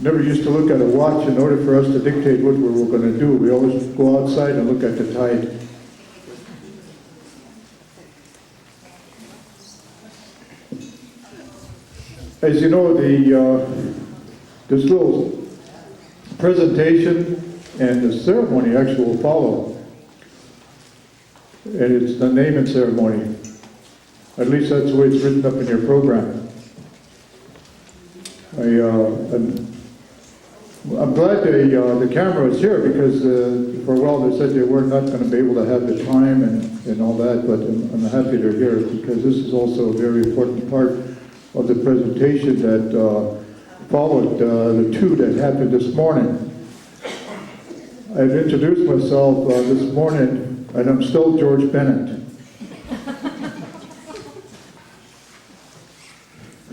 never used to look at a watch in order for us to dictate what we were going to do. We always go outside and look at the tide. As you know, this little presentation and the ceremony actually will follow. And it's the naming ceremony. At least that's the way it's written up in your program. I'm glad the camera is here because for a while they said they were not going to be able to have the time and all that, but I'm happy they're here because this is also a very important part of the presentation that followed the two that happened this morning. I've introduced myself this morning, and I'm still George Bennett.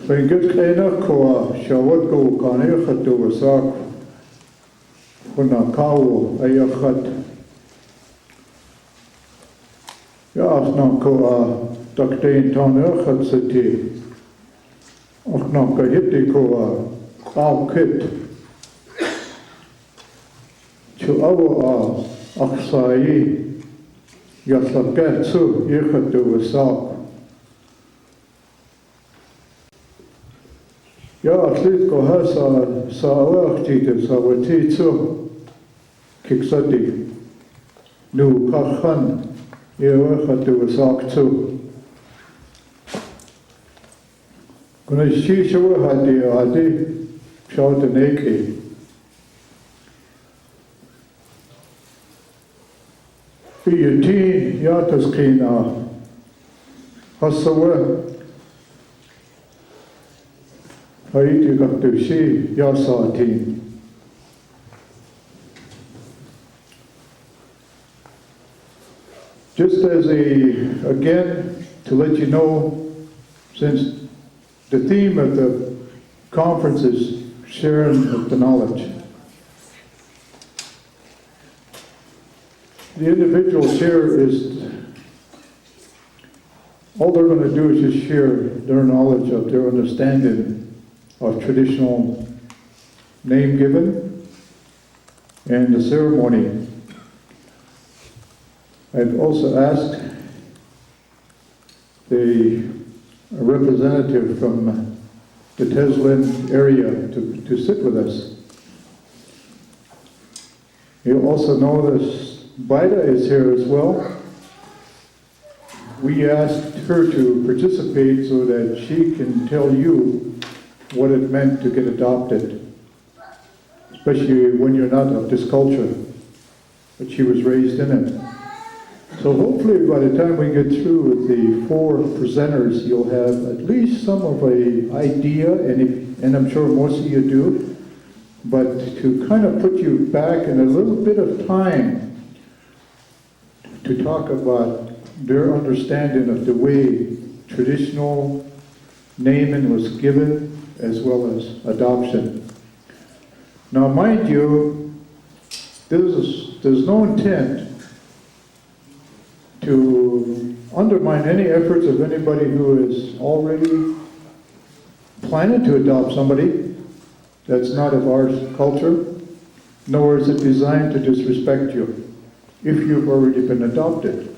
When good kena koa shawat ko kane khatu wasak Hoonah kawo ayakhat ya asna koa taktein tana khatsati akna kahiti koa kaw kit chu awa aksai yaslakatsu yakhatu wasak Ja, slit ko ha sa awakti sa wati tsu kiksati nu kakhan yewa khatu wasak tsu kuna shi shawa hadi shawta neki Fiyatin yatas kina hasawa Haiti Kaktushi, Shaa Tlein. Just as again, to let you know, since the theme of the conference is sharing of the knowledge, the individual share is, all they're going to do is just share their knowledge of their understanding of traditional name given and the ceremony. I've also asked a representative from the Teslin area to sit with us. You also know that Vida is here as well. We asked her to participate so that she can tell you what it meant to get adopted, especially when you're not of this culture, but she was raised in it. So hopefully by the time we get through with the four presenters, you'll have at least some of an idea, and I'm sure most of you do, but to kind of put you back in a little bit of time to talk about their understanding of the way traditional naming was given as well as adoption. Now mind you, there's no intent to undermine any efforts of anybody who is already planning to adopt somebody that's not of our culture, nor is it designed to disrespect you if you've already been adopted.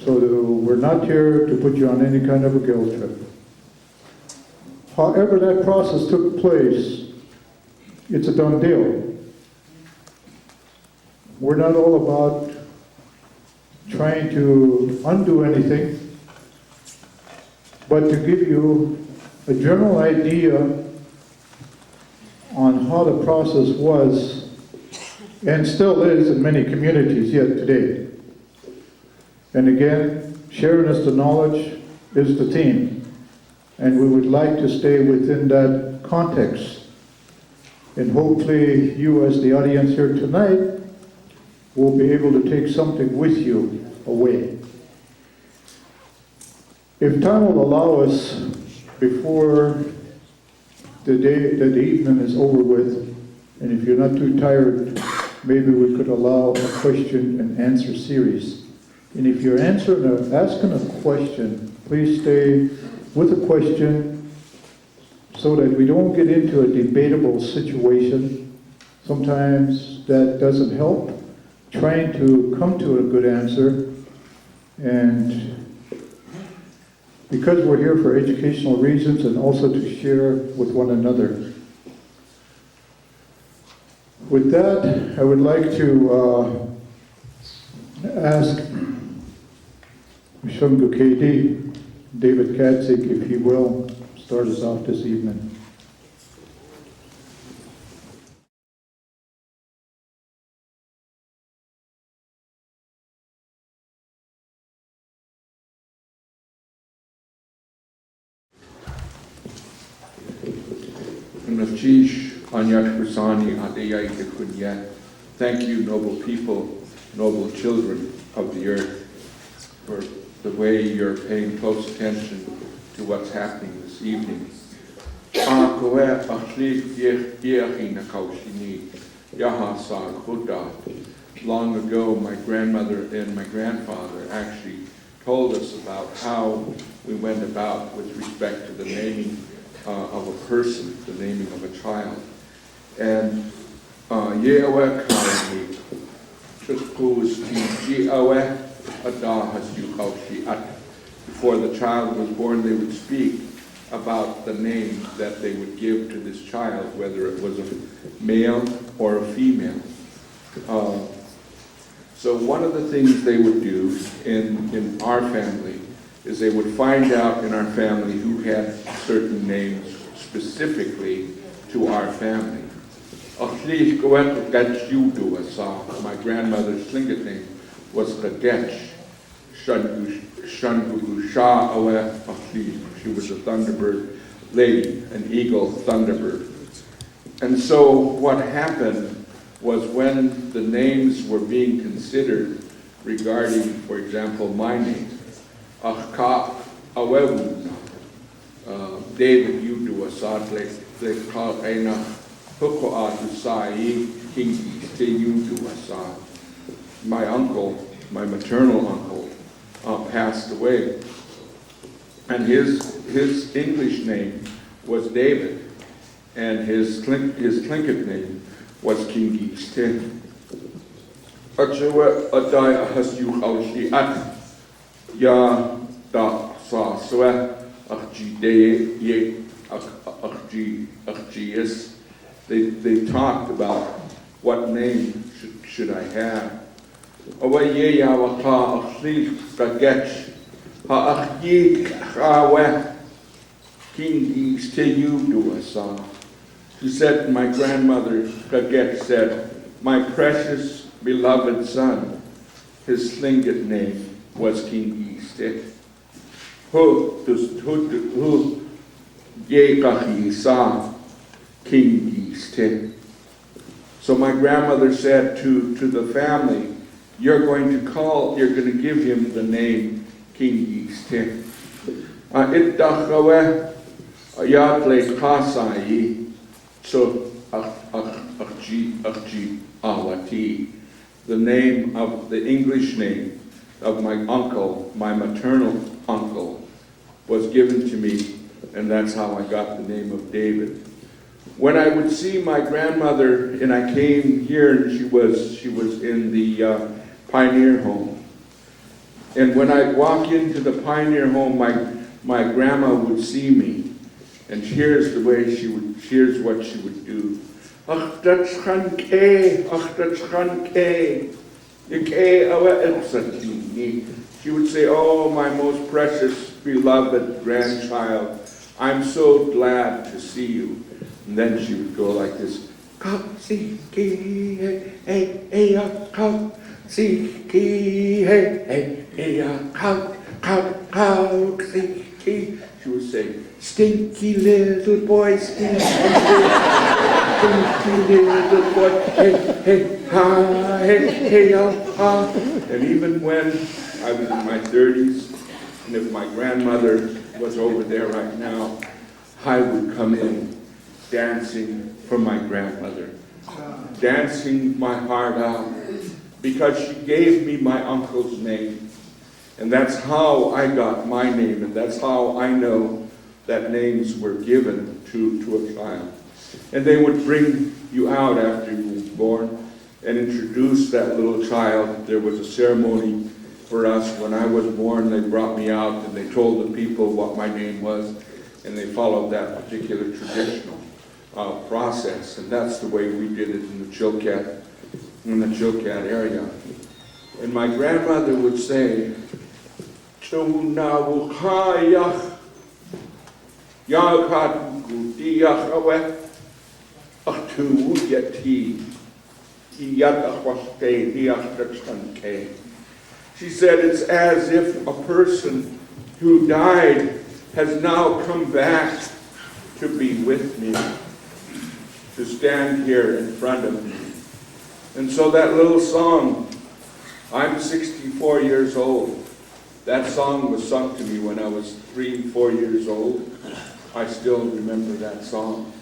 So we're not here to put you on any kind of a guilt trip. However that process took place, it's a done deal. We're not all about trying to undo anything, but to give you a general idea on how the process was and still is in many communities yet today. And again, sharing us the knowledge is the theme. And we would like to stay within that context. And hopefully you as the audience here tonight will be able to take something with you away. If time will allow us, before the evening is over with, and if you're not too tired, maybe we could allow a question and answer series. And if you're asking a question, please stay with a question, so that we don't get into a debatable situation. Sometimes that doesn't help. Trying to come to a good answer, and because we're here for educational reasons and also to share with one another. With that, I would like to ask Mishungu KD, David Katzeek, if he will, start us off this evening. Thank you, noble people, noble children of the earth, for the way you're paying close attention to what's happening this evening. Long ago, my grandmother and my grandfather actually told us about how we went about with respect to the naming of a person, the naming of a child. And before the child was born, they would speak about the name that they would give to this child, whether it was a male or a female. So one of the things they would do in our family is they would find out in our family who had certain names specifically to our family. My grandmother's Tlingit name was Gadech. She was a Thunderbird lady, an eagle Thunderbird. And so what happened was when the names were being considered regarding, for example, my name, David Yudu Asadle, they call Ena Huko Adusai Kingi Yudu Asad. My uncle, my maternal uncle, passed away. And his English name was David, and his Tlingit name was Kingi Stin. Achewa Adai Ahasyu Haushi At Ya Da Sa Swe Akji Ye Akji is. They talked about what name should I have. Away ya waka akli Gadech ha akyi hawe Kingi Steyu Duasa. She said, my grandmother Gadech said, my precious beloved son, his Tlingit name was Kingi Ste. Hu ye kahi sa Kingi Ste. So my grandmother said to the family, you're going to give him the name Kingi Ste. Itdachawe ayatle kasai so akji awati. The name of the English name of my uncle, my maternal uncle, was given to me, and that's how I got the name of David. When I would see my grandmother, and I came here, and she was in the Pioneer Home. And when I walk into the Pioneer Home, my grandma would see me, and here's what she would do. Ach, that's Chanke, ach, that's Chanke. She would say, oh, my most precious, beloved grandchild, I'm so glad to see you. And then she would go like this. She would say, stinky little boy, stinky little boy, hey, ha, hey, ha. And even when I was in my 30s, and if my grandmother was over there right now, I would come in dancing for my grandmother, dancing my heart out, because she gave me my uncle's name. And that's how I got my name, and that's how I know that names were given to a child. And they would bring you out after you were born and introduce that little child. There was a ceremony for us. When I was born, they brought me out and they told the people what my name was, and they followed that particular traditional process. And that's the way we did it in the Chilkat area. And my grandmother would say, "Chunawukayach Yakatugudiyachawet Atuwuyati Iyatachwastediachtakshanke." She said, it's as if a person who died has now come back to be with me, to stand here in front of me. And so that little song, I'm 64 years old. That song was sung to me when I was 3-4 years old. I still remember that song.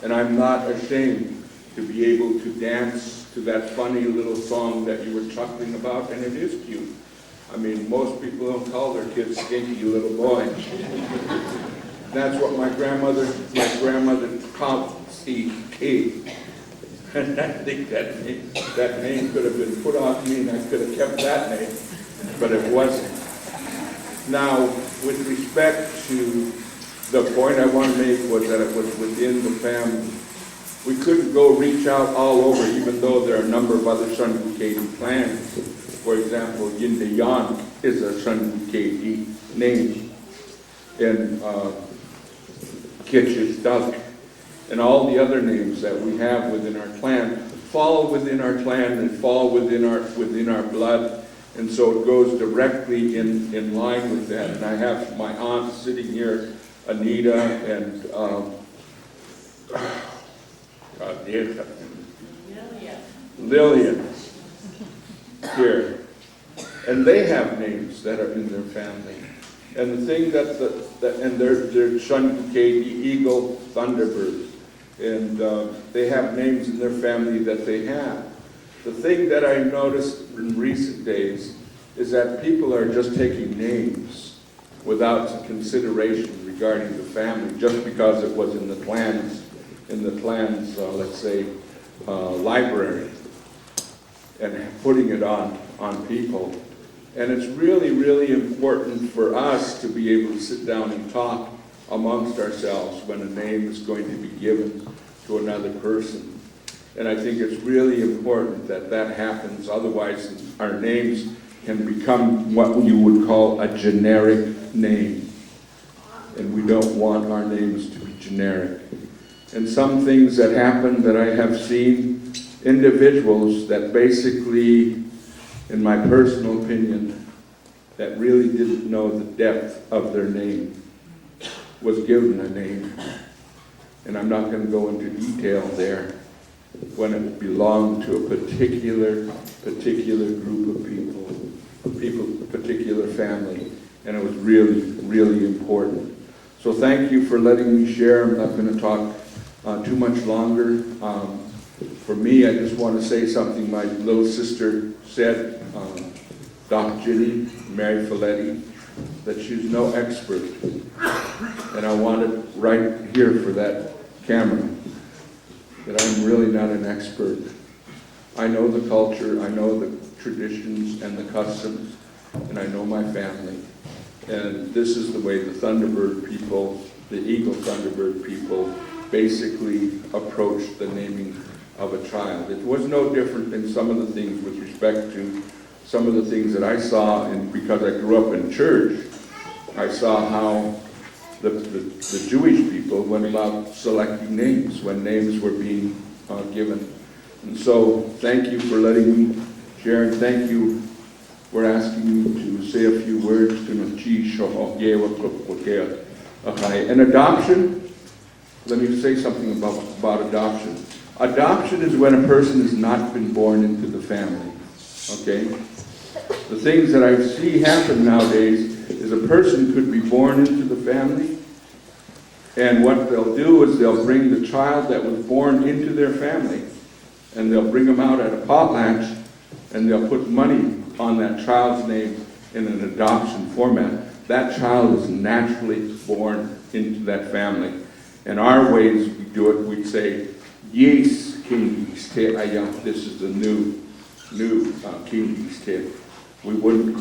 And I'm not ashamed to be able to dance to that funny little song that you were chuckling about, and it is cute. I mean, most people don't call their kids stinky little boy. That's what my grandmother called Katzeek. And I think that name could have been put on me and I could have kept that name, but it wasn't. Now, with respect to the point I want to make was that it was within the family. We couldn't go reach out all over, even though there are a number of other Shunbukedi clans. For example, Yindayan is a Shunbukedi name, and Kitch's Duck, and all the other names that we have within our clan fall within our clan and fall within our blood, and so it goes directly in line with that. And I have my aunt sitting here, Anita, and Lillian here, and they have names that are in their family. And the thing and they're Shunbukedi, Eagle, Thunderbird, and they have names in their family that they have. The thing that I noticed in recent days is that people are just taking names without consideration regarding the family, just because it was in the clans, let's say, library, and putting it on people. And it's really, really important for us to be able to sit down and talk amongst ourselves when a name is going to be given to another person. And I think it's really important that that happens, otherwise our names can become what you would call a generic name. And we don't want our names to be generic. And some things that happen that I have seen, individuals that basically, in my personal opinion, that really didn't know the depth of their name, was given a name. And I'm not going to go into detail there, when it belonged to a particular group of people, a particular family, and it was really, really important. So thank you for letting me share. I'm not going to talk too much longer. For me, I just want to say something my little sister said, Doc Ginny, Mary Folletti, that she's no expert. And I want it right here for that camera, that I'm really not an expert. I know the culture, I know the traditions and the customs, and I know my family. And this is the way the Thunderbird people, the Eagle Thunderbird people, basically approached the naming of a child. It was no different than some of the things with respect to some of the things that I saw, and because I grew up in church, I saw how the Jewish people went about selecting names when names were being given. And so thank you for letting me share, and thank you for asking me to say a few words. And adoption, let me say something about adoption. Adoption is when a person has not been born into the family, okay? The things that I see happen nowadays is a person could be born into the family, and what they'll do is they'll bring the child that was born into their family, and they'll bring them out at a potlatch, and they'll put money on that child's name in an adoption format. That child is naturally born into that family. And our ways we do it, we'd say, yes, Kingis Te Aya, this is the new Kingis Te. We wouldn't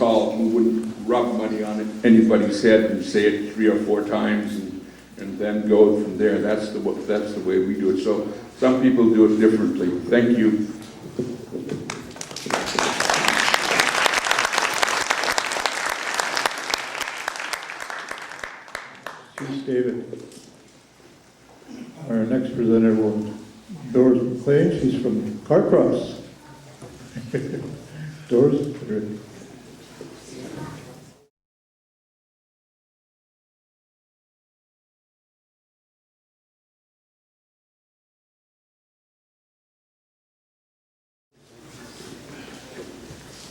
rub money on anybody's head and say it 3 or 4 times and then go from there. That's the way we do it. So some people do it differently. Thank you. Chief David. Our next presenter will Doris McClean. She's from Carcross. Doris.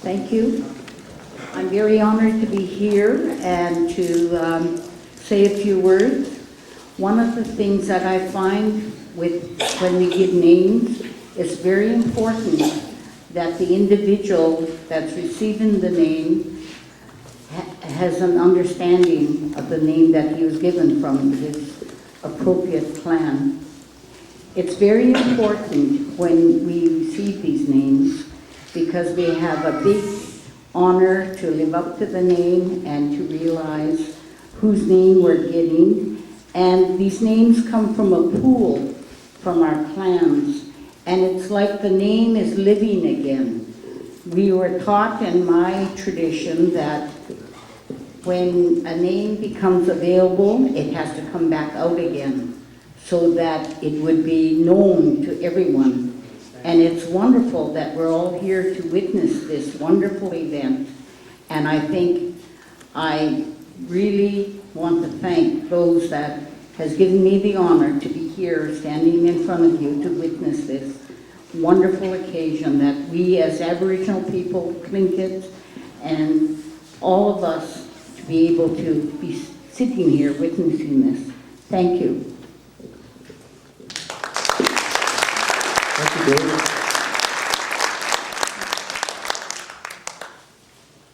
Thank you. I'm very honored to be here and to say a few words. One of the things that I find when we give names, it's very important that the individual that's receiving the name has an understanding of the name that he was given from his appropriate clan. It's very important when we receive these names because we have a big honor to live up to the name and to realize whose name we're getting. And these names come from a pool from our clans. And it's like the name is living again. We were taught in my tradition that when a name becomes available, it has to come back out again so that it would be known to everyone. And it's wonderful that we're all here to witness this wonderful event. And I think I really want to thank those that has given me the honor to be here standing in front of you to witness this wonderful occasion that we as Aboriginal people, Tlingit, and all of us to be able to be sitting here witnessing this. Thank you. Thank you, Doris.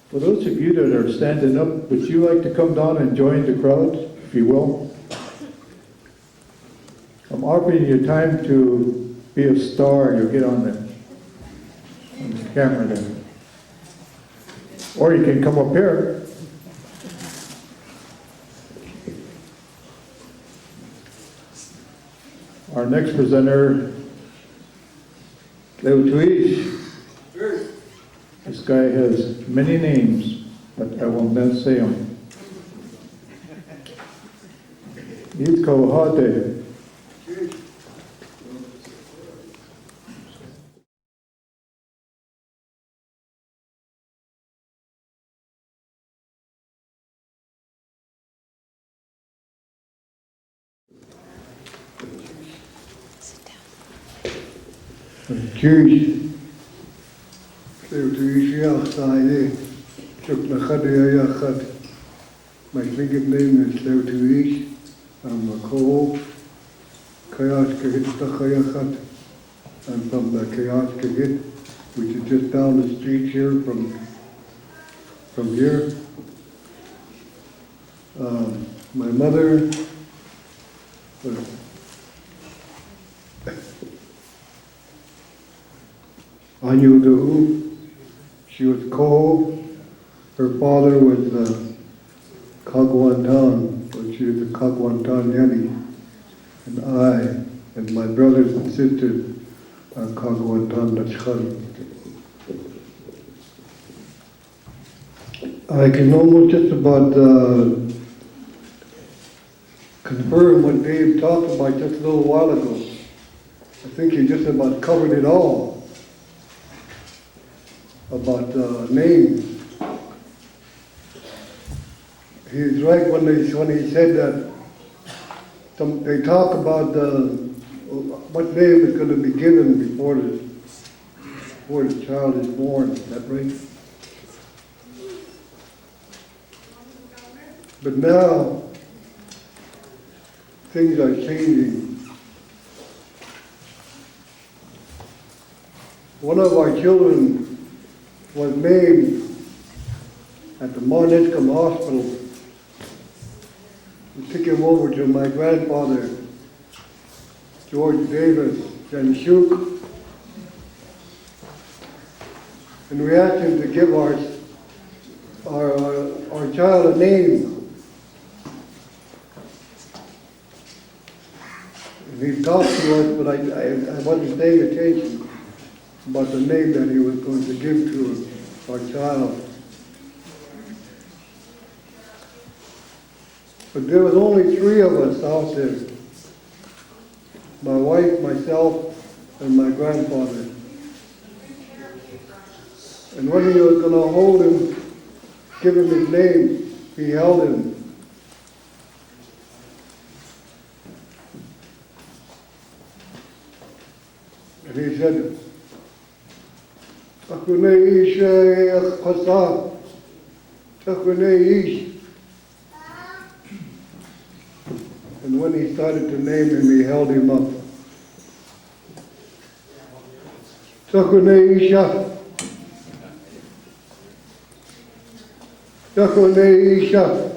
For those of you that are standing up, would you like to come down and join the crowd, if you will? I'm offering you time to be a star. You'll get on the camera then. Or you can come up here. Our next presenter, Leo Tuish. This guy has many names, but I will not say them. He's Kohate. Jewish. My Tlingit name is Leo Tuish. I'm a Koho. I'm from the Kayashkagit, which is just down the street here from here. My mother was Anyuduhu. She was Koho. Her father was Kagwantan, but she was a Kagwantan Yanni. And I and my brothers and sisters are Kagwantan Nashkhari. I can almost just about confirm what Dave talked about just a little while ago. I think he just about covered it all about names. He's right when he said that they talk about what name is going to be given before the child is born. Is that right? But now things are changing. One of our children was named at the Eskimo hospital We took him over to my grandfather, George Davis, and Shuk. And we asked him to give our child a name. And he talked to us, but I wasn't paying attention about the name that he was going to give to our child. But there was only 3 of us out there. My wife, myself, and my grandfather. And when he was going to hold him, give him his name, he held him. And he said, "Takunei ish kosa, takunei ish." And when he started to name him, he held him up. Takunei isha, takunei isha,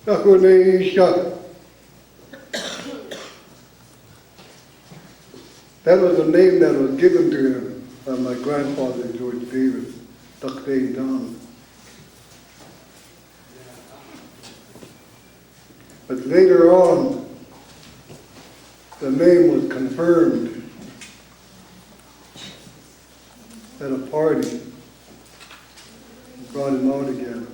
takunei isha. That was the name that was given to him by my grandfather, George Davis, Tuckday Down. But later on, the name was confirmed at a party. We brought him out again.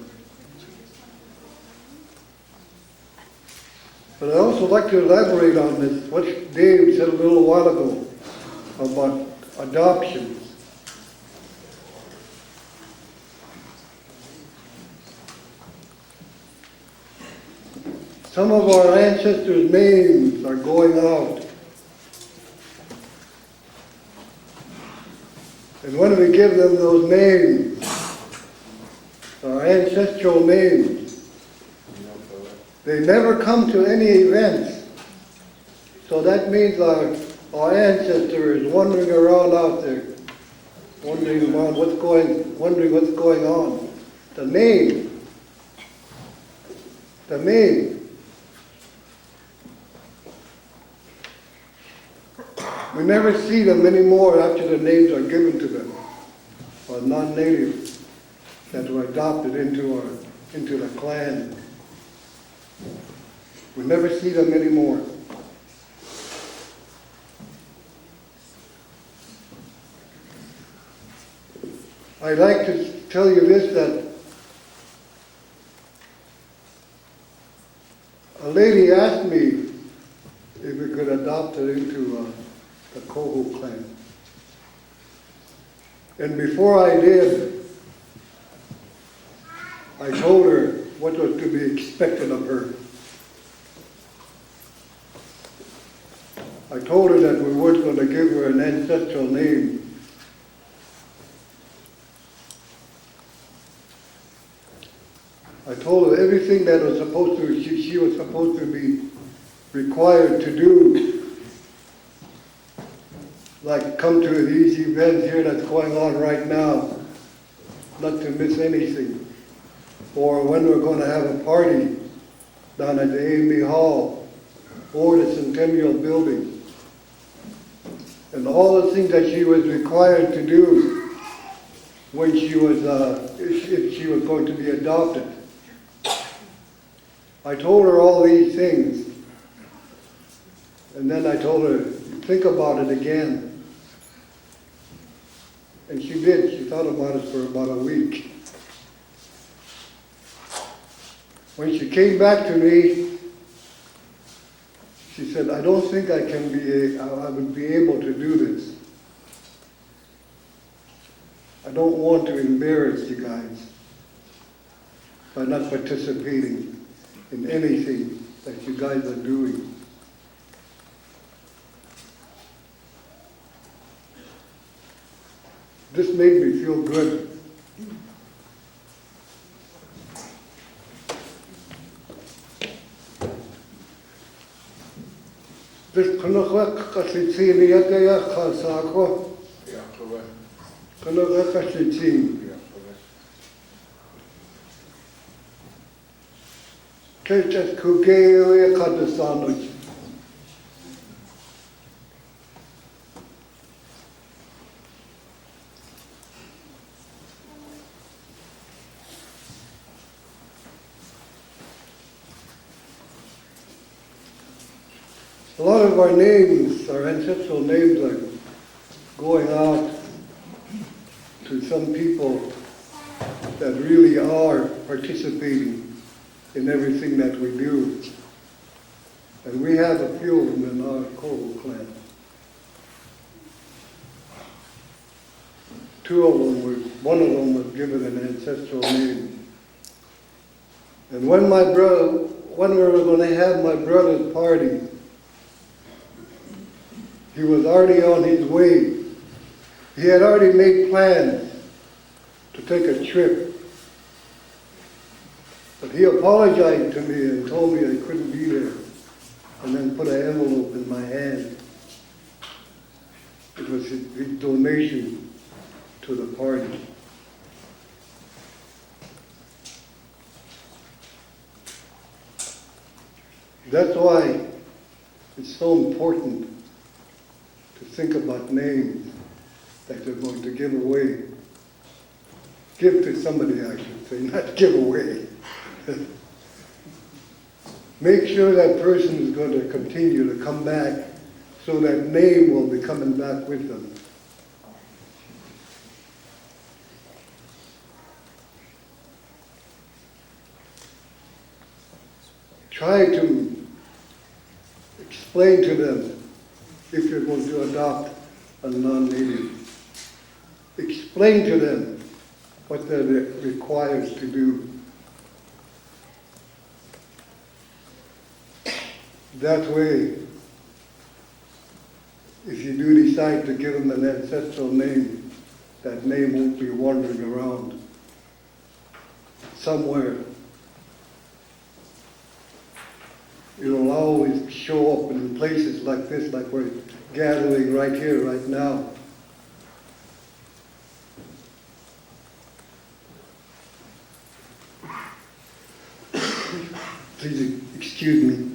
But I also like to elaborate on this, what Dave said a little while ago about adoptions. Some of our ancestors' names are going out. And when we give them those names, our ancestral names, they never come to any events. So that means our ancestor is wandering around out there, wondering what's going on. The name. We never see them anymore after the names are given to them, or non-native that were adopted into the clan. We never see them anymore. I'd like to tell you this, that a lady asked me if we could adopt her into the Kohu clan. And before I did, I told her what was to be expected of her. I told her that we weren't going to give her an ancestral name. I told her everything that was supposed to, she was supposed to be required to do, like come to these events here that's going on right now, not to miss anything. Or when we're going to have a party down at the A&B Hall or the Centennial Building. And all the things that she was required to do when she was, if she was going to be adopted. I told her all these things, and then I told her, think about it again. And she did. She thought about it for about a week. When she came back to me, she said, I don't think I would be able to do this. I don't want to embarrass you guys by not participating in anything that you guys are doing. This made me feel good. This kanaka kasitsini yataya khasako. correct. Kanaka kasitsini. Kechas Kukeo Kadasanoch. A lot of our names, our ancestral names, are going out to some people that really are participating in everything that we do. And we have a few of them in our Koho clan. One of them was given an ancestral name. And when we were going to have my brother's party, he was already on his way. He had already made plans to take a trip. But he apologized to me and told me I couldn't be there, and then put an envelope in my hand. It was his donation to the party. That's why it's so important to think about names that you're going to give away. Give to somebody, I should say, not give away. Make sure that person is going to continue to come back, so that name will be coming back with them. Try to explain to them, if you're going to adopt a non-native, explain to them what they're required to do. That way, if you do decide to give them an ancestral name, that name won't be wandering around somewhere. It'll always show up in places like this, like we're gathering right here, right now. Please excuse me.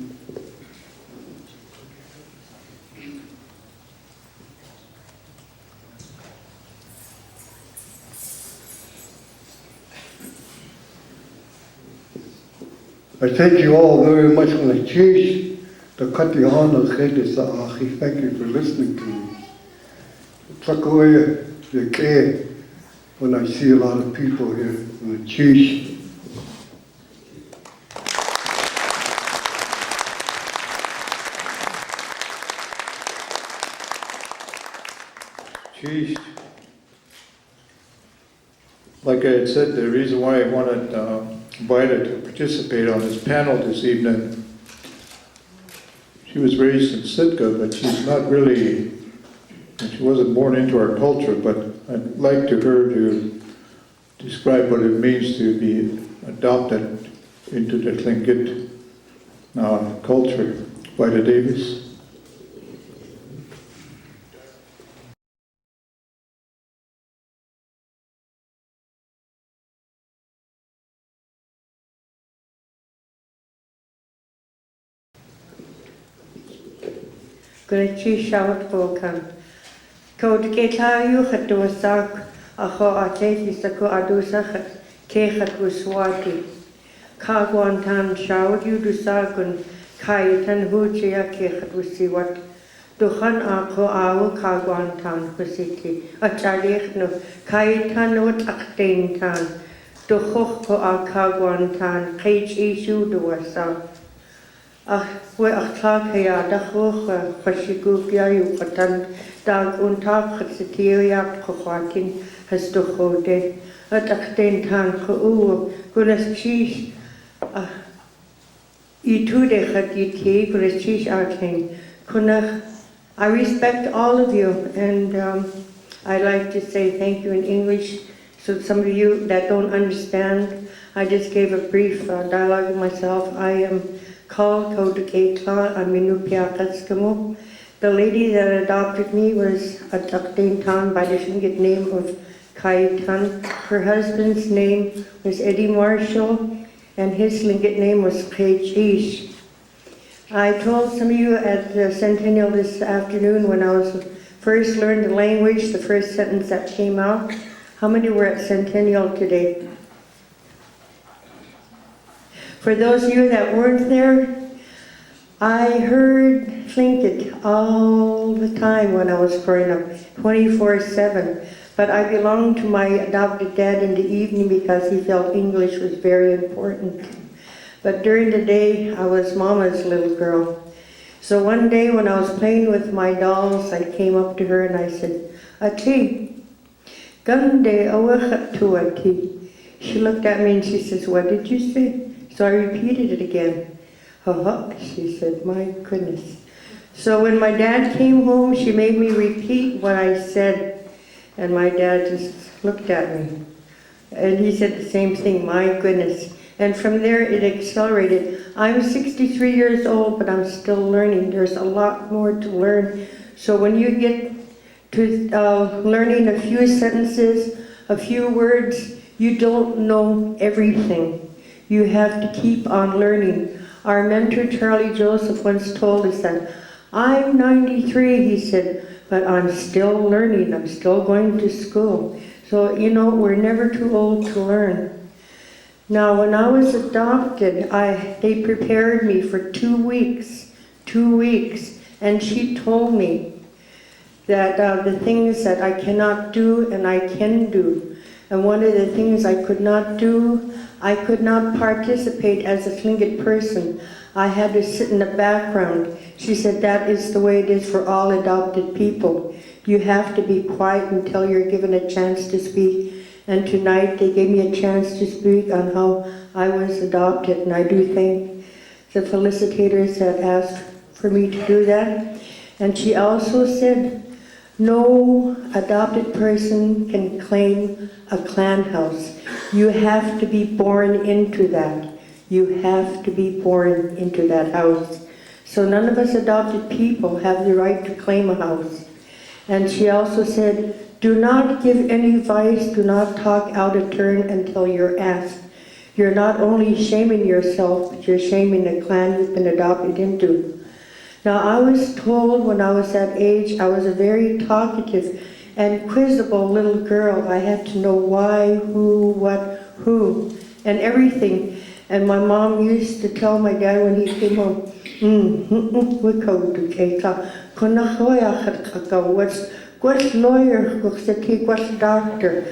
I thank you all very much for the church, the Katihana Khetisa. Thank you for listening to me. Tlakoe Yake, when I see a lot of people here in the church. Geez. Like I had said, the reason why I wanted Vida to participate on this panel this evening, she was raised in Sitka, but she's not really, she wasn't born into our culture, but I'd like to her to describe what it means to be adopted into the Tlingit culture. Vida Davis. Grechi shout volcan. Code Getayu Hatuasak, Aho Ate, Sako Adusa, Kehat Uswati. Kagwantan shout you do Sagun, Kaitan Hujia Kehat Usiwat. Duhan Ako Awu Kagwantan Husiki, Acharichno, Kaitan Ut Akdintan, Duhoko Akagwantan, Kage Ishu Duasa. We achtlakaya dachocha chashigufia yuchatan dag untag chatsitiria chochakin has dochode at achten tan chau gunas chish itude chat yiti gunas chish arking kunach. I respect all of you, and I like to say thank you in English. So some of you that don't understand, I just gave a brief dialogue of myself. I am called Kodakekla Aminupia Eskimo. The lady that adopted me was a Takdaintan by the Tlingit name of Kaitan. Her husband's name was Eddie Marshall, and his Tlingit name was Katzeek. I told some of you at the Centennial this afternoon when I was first learned the language, the first sentence that came out. How many were at Centennial today? For those of you that weren't there, I heard Tlingit all the time when I was growing up, 24/7. But I belonged to my adopted dad in the evening because he felt English was very important. But during the day, I was Mama's little girl. So one day when I was playing with my dolls, I came up to her and I said, "Ati, gande awachat tu ati." She looked at me and she says, "What did you say?" So I repeated it again. "Ha," she said, "my goodness." So when my dad came home, she made me repeat what I said. And my dad just looked at me. And he said the same thing, "My goodness." And from there it accelerated. I'm 63 years old, but I'm still learning. There's a lot more to learn. So when you get to learning a few sentences, a few words, you don't know everything. You have to keep on learning. Our mentor, Charlie Joseph, once told us that, "I'm 93, he said, but I'm still learning. I'm still going to school." So, you know, we're never too old to learn. Now, when I was adopted, they prepared me for 2 weeks, and she told me that the things that I cannot do and I can do. And one of the things I could not do, I could not participate as a Tlingit person. I had to sit in the background. She said that is the way it is for all adopted people. You have to be quiet until you're given a chance to speak. And tonight they gave me a chance to speak on how I was adopted. And I do thank the felicitators that asked for me to do that. And she also said, no adopted person can claim a clan house. You have to be born into that. You have to be born into that house. So none of us adopted people have the right to claim a house. And she also said, do not give any advice, do not talk out of turn until you're asked. You're not only shaming yourself, but you're shaming the clan you've been adopted into. Now, I was told when I was that age, I was a very talkative and quizzical little girl. I had to know why, who, what, who, and everything. And my mom used to tell my dad when he came home, what's lawyer, what's doctor?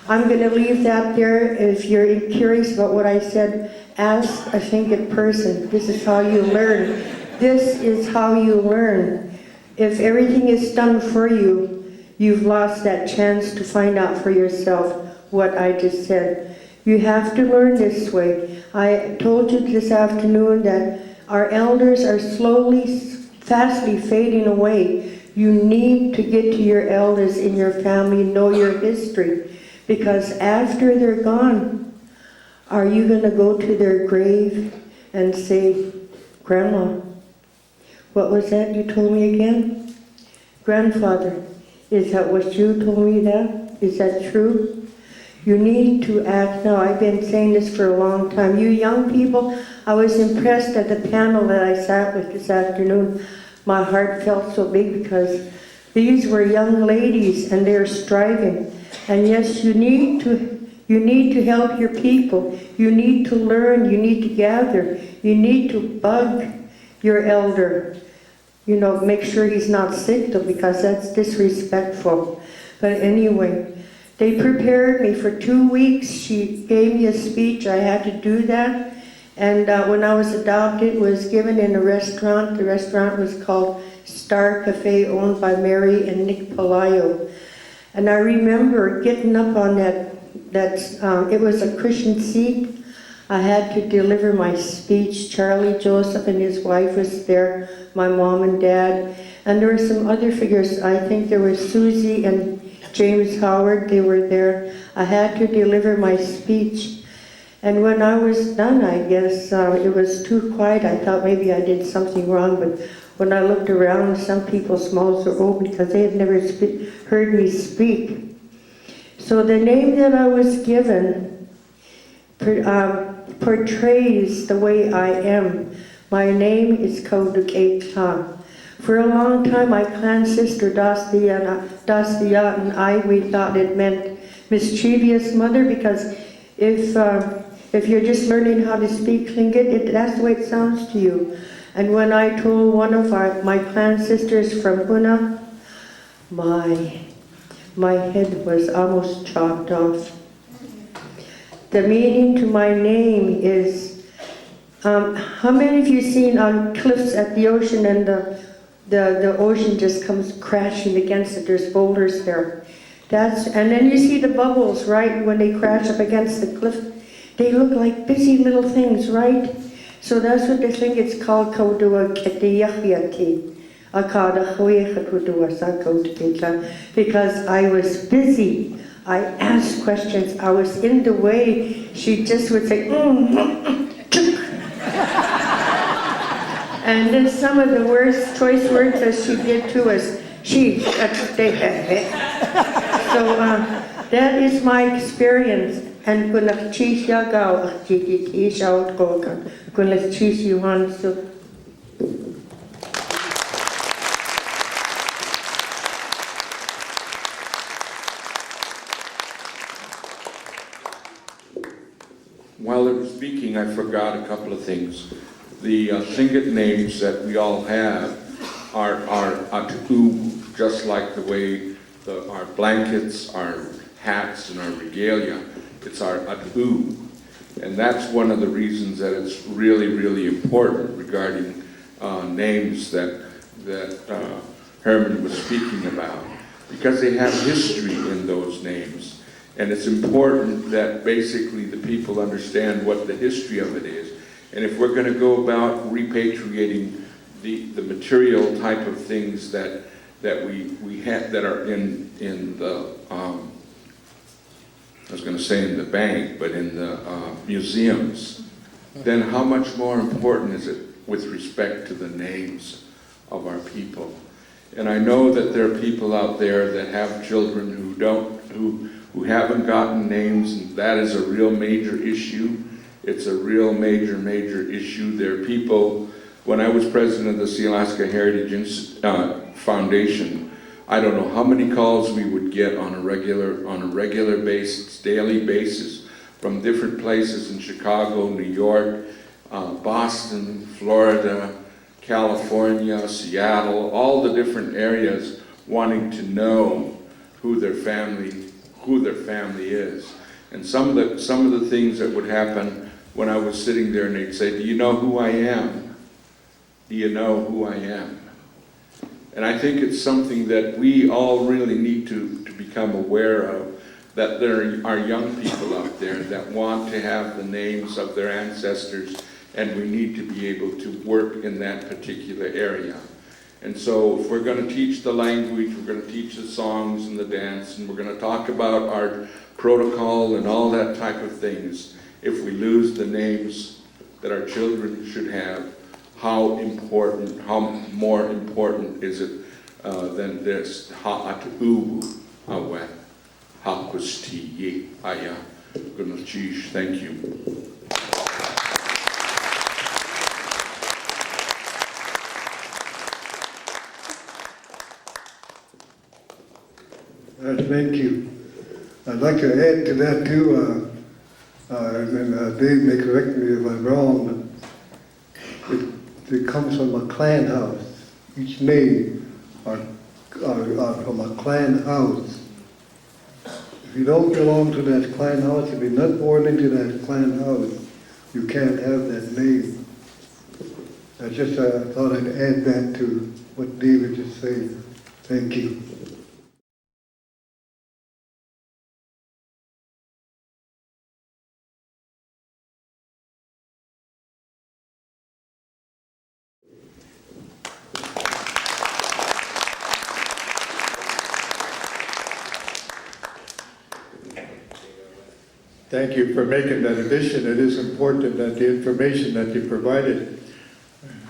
I'm going to leave that there. If you're curious about what I said, ask a Tlingit person. This is how you learn. This is how you learn. If everything is done for you, you've lost that chance to find out for yourself what I just said. You have to learn this way. I told you this afternoon that our elders are fastly fading away. You need to get to your elders in your family, know your history. Because after they're gone, are you going to go to their grave and say, Grandma, what was that you told me again? Grandfather, is that what you told me that? Is that true? You need to act now. I've been saying this for a long time. You young people, I was impressed at the panel that I sat with this afternoon. My heart felt so big because these were young ladies and they're striving. And yes, you need to help your people. You need to learn. You need to gather. You need to bug your elder. You know, make sure he's not sick though, because that's disrespectful. But anyway, they prepared me for 2 weeks. She gave me a speech. I had to do that. And when I was adopted, it was given in a restaurant. The restaurant was called Star Cafe, owned by Mary and Nick Palayo. And I remember getting up on it was a cushion seat. I had to deliver my speech. Charlie Joseph and his wife was there, my mom and dad. And there were some other figures. I think there was Susie and James Howard, they were there. I had to deliver my speech. And when I was done, I guess it was too quiet. I thought maybe I did something wrong, but when I looked around, some people's mouths were open because they had never heard me speak. So the name that I was given portrays the way I am. My name is Katzeek. For a long time, my clan sister Dastia and I, we thought it meant mischievous mother, because if you're just learning how to speak Tlingit, that's the way it sounds to you. And when I told one of my clan sisters from Hoonah, my head was almost chopped off. The meaning to my name is, how many of you seen on cliffs at the ocean and the ocean just comes crashing against it? There's boulders there. And then you see the bubbles, right, when they crash up against the cliff. They look like busy little things, right? So that's what they think it's called, because I was busy. I asked questions. I was in the way. She just would say, and then some of the worst choice words that she did to us, so that is my experience. And While I was speaking, I forgot a couple of things. The Tlingit names that we all have are atu, just like the way our blankets, our hats, and our regalia. It's our atu. And that's one of the reasons that it's really, really important regarding names that Herman was speaking about, because they have history in those names. And it's important that basically the people understand what the history of it is. And if we're going to go about repatriating the material type of things that we have, that are in the I was going to say in the bank, but in the museums, then how much more important is it with respect to the names of our people? And I know that there are people out there that have children who haven't gotten names, and that is a real major issue. It's a real major issue. There are people, when I was president of the Sealaska Heritage Foundation, I don't know how many calls we would get on a regular basis, daily basis, from different places in Chicago, New York, Boston, Florida, California, Seattle, all the different areas, wanting to know who their family is. And some of the things that would happen when I was sitting there, and they'd say, "Do you know who I am? Do you know who I am?" And I think it's something that we all really need to become aware of, that there are young people out there that want to have the names of their ancestors, and we need to be able to work in that particular area. And so if we're going to teach the language, we're going to teach the songs and the dance, and we're going to talk about our protocol and all that type of things, if we lose the names that our children should have, how more important is it than this? Ha'atu awet, ha'kusti aya. Thank you. Thank you. I'd like to add to that too, and Dave may correct me if I'm wrong, but it comes from a clan house. Each name are from a clan house. If you don't belong to that clan house, if you're not born into that clan house, you can't have that name. I just thought I'd add that to what David just said. Thank you. Thank you for making that addition. It is important that the information that you provided.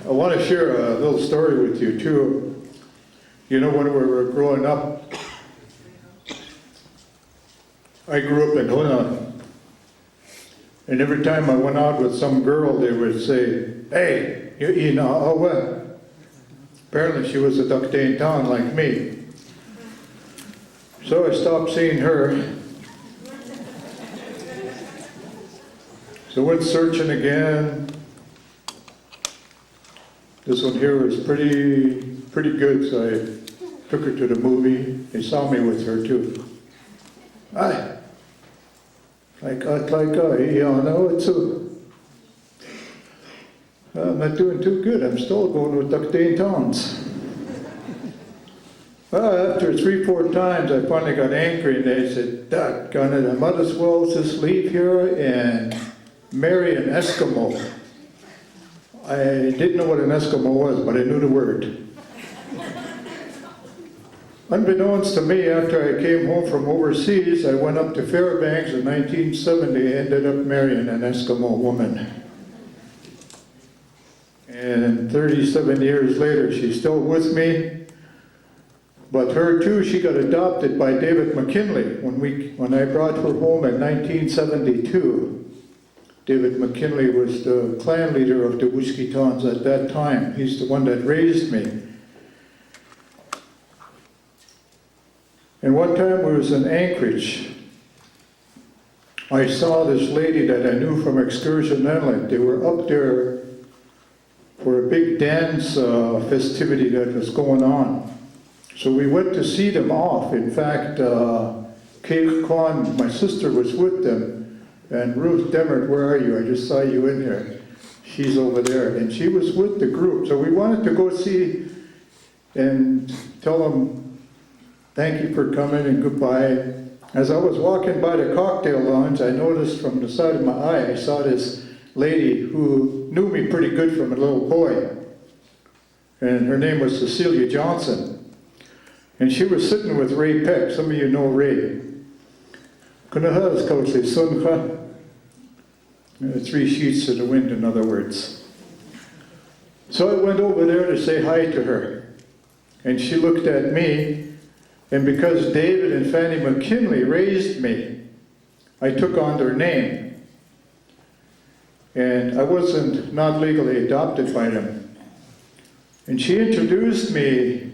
I want to share a little story with you too. You know, when we were growing up, I grew up in Hoonah, And every time I went out with some girl, they would say, hey, you know, oh what? Apparently she was a Duckdane town like me. So I stopped seeing her. So went searching again. This one here was pretty good, so I took her to the movie. They saw me with her too. Aye. You know, it's I'm not doing too good. I'm still going with Duckdane towns. Well, after 3-4 times, I finally got angry, and they said, "Doggone it, I might as well just leave here and marry an Eskimo." I didn't know what an Eskimo was, but I knew the word. Unbeknownst to me, after I came home from overseas, I went up to Fairbanks in 1970, ended up marrying an Eskimo woman. And 37 years later, she's still with me. But her too, she got adopted by David McKinley when I brought her home in 1972. David McKinley was the clan leader of the Wiskitons at that time. He's the one that raised me. And one time we was in Anchorage. I saw this lady that I knew from Excursion Inlet. They were up there for a big dance festivity that was going on. So we went to see them off. In fact, Kate Kwan, my sister, was with them. And Ruth Demmert, where are you? I just saw you in here. She's over there. And she was with the group. So we wanted to go see and tell them thank you for coming and goodbye. As I was walking by the cocktail lounge, I noticed from the side of my eye, I saw this lady who knew me pretty good from a little boy. And her name was Cecilia Johnson. And she was sitting with Ray Peck. Some of you know Ray. Three sheets to the wind, in other words. So I went over there to say hi to her. And she looked at me. And because David and Fanny McKinley raised me, I took on their name. And I wasn't not legally adopted by them. And she introduced me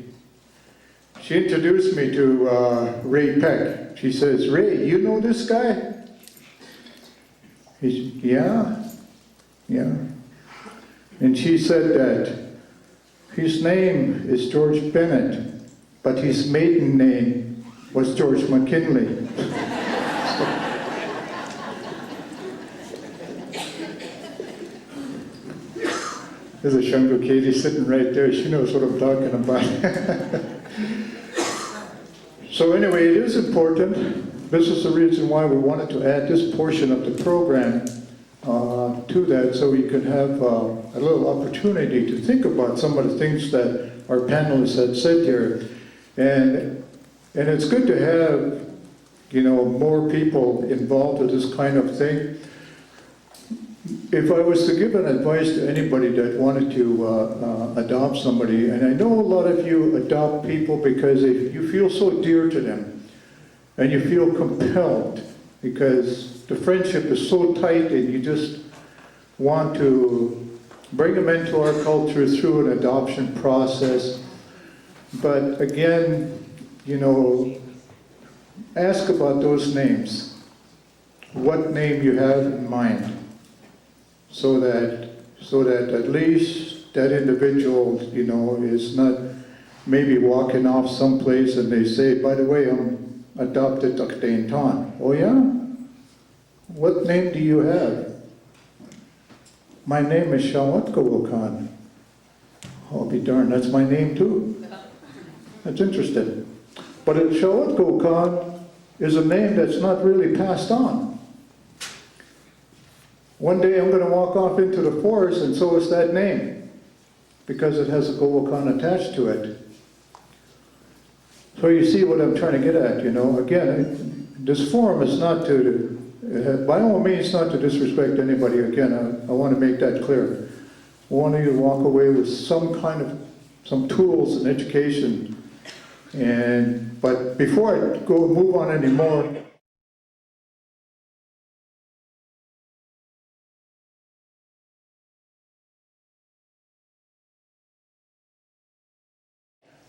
to Ray Peck. She says, "Ray, you know this guy?" Yeah. And she said that his name is George Bennett, but his maiden name was George McKinley. There's a Shango Katie sitting right there. She knows what I'm talking about. So anyway, it is important. This is the reason why we wanted to add this portion of the program to that, so we could have a little opportunity to think about some of the things that our panelists had said here. And it's good to have, you know, more people involved with this kind of thing. If I was to give an advice to anybody that wanted to adopt somebody, and I know a lot of you adopt people because you feel so dear to them, and you feel compelled because the friendship is so tight and you just want to bring them into our culture through an adoption process. But again, you know, ask about those names. What name you have in mind. So that at least that individual, you know, is not maybe walking off someplace and they say, "By the way, I'm adopted Duckdane Ton." "Oh yeah? What name do you have?" "My name is Shawatkawokan." "I'll be darned, that's my name too." That's interesting. But Shawatkawokan is a name that's not really passed on. One day I'm going to walk off into the forest and so is that name, because it has a Gowakan attached to it. So you see what I'm trying to get at, you know. Again, this forum is not to, by all means, not to disrespect anybody. Again, I want to make that clear. I want you to walk away with some tools and education. But before I move on anymore,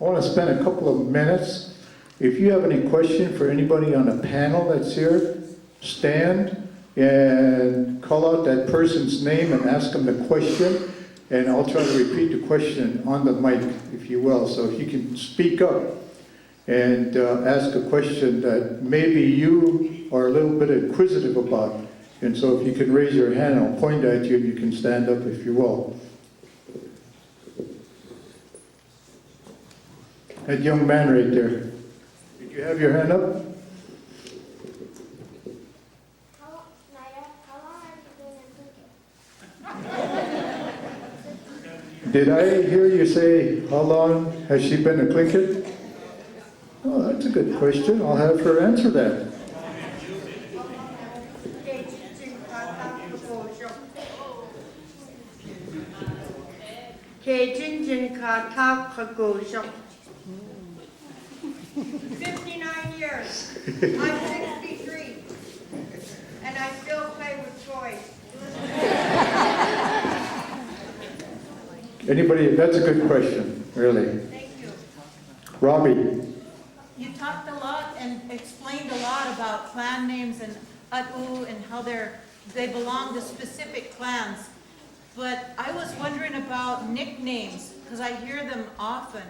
I want to spend a couple of minutes. If you have any question for anybody on the panel that's here, stand and call out that person's name and ask them the question. And I'll try to repeat the question on the mic, if you will. So if you can speak up and ask a question that maybe you are a little bit inquisitive about. And so if you can raise your hand, I'll point at you and you can stand up if you will. That young man right there. Did you have your hand up? Did I hear you say, how long has she been a Tlingit? Oh, that's a good question. I'll have her answer that. "59 years. I'm 63, and I still play with toys." Anybody, that's a good question, really. Thank you. Robbie, You talked a lot and explained a lot about clan names and atu and how they belong to specific clans. But I was wondering about nicknames, because I hear them often.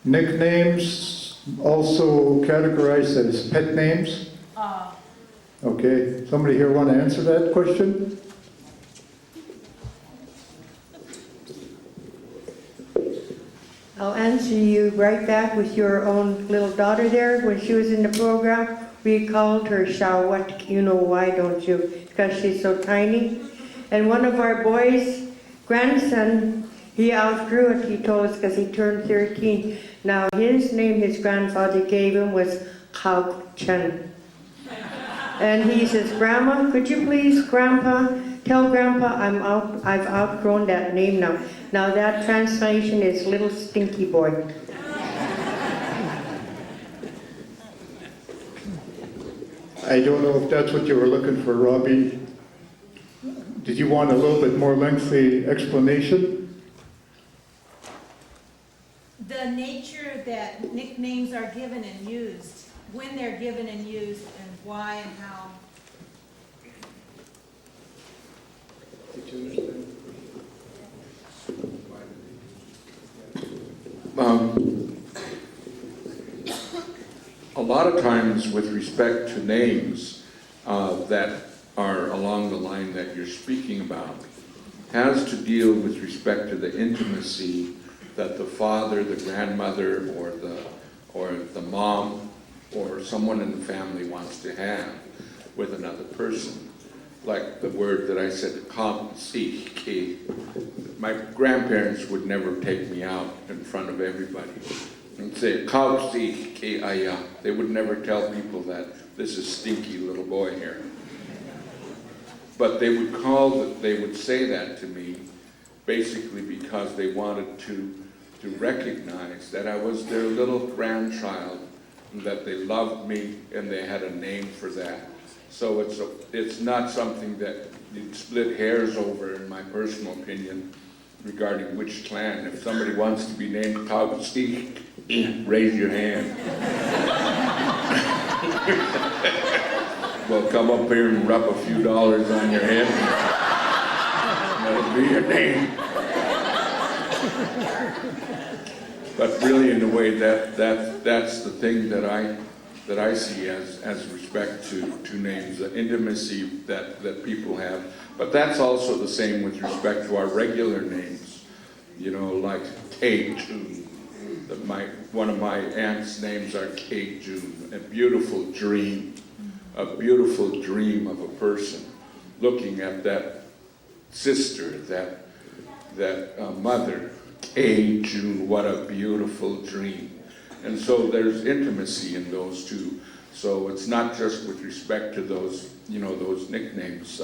nicknames also categorized as pet names? Okay, somebody here want to answer that question? I'll answer you right back with your own little daughter there. When she was in the program, we called her Shaa. What, you know why, don't you? Because she's so tiny. And one of our boys' grandson, he outgrew it, he told us, because he turned 13. Now his name his grandfather gave him was Khao Chen. And he says, "Grandma, could you please, Grandpa, tell Grandpa I've outgrown that name now." Now that translation is little stinky boy. I don't know if that's what you were looking for, Robbie. Did you want a little bit more lengthy explanation? The nature that nicknames are given and used, when they're given and used, and why and how. Did you understand? A lot of times with respect to names that are along the line that you're speaking about has to deal with respect to the intimacy that the father, the grandmother, or the mom, or someone in the family wants to have with another person. Like the word that I said, Katzeek. My grandparents would never take me out in front of everybody and say, Katzeek. They would never tell people that this is stinky little boy here. But they would say that to me basically because they wanted to recognize that I was their little grandchild, and that they loved me and they had a name for that. So it's not something that you'd split hairs over, in my personal opinion, regarding which clan. If somebody wants to be named Katzeek, raise your hand. Well, come up here and rub a few dollars on your head. That'll be your name. But really, in a way, that's the thing that I see as respect to names, the intimacy that people have. But that's also the same with respect to our regular names. You know, like K-June. One of my aunt's names are K-June, a beautiful dream of a person looking at that sister, that mother. K-June, what a beautiful dream. And so there's intimacy in those two. So it's not just with respect to those, those nicknames.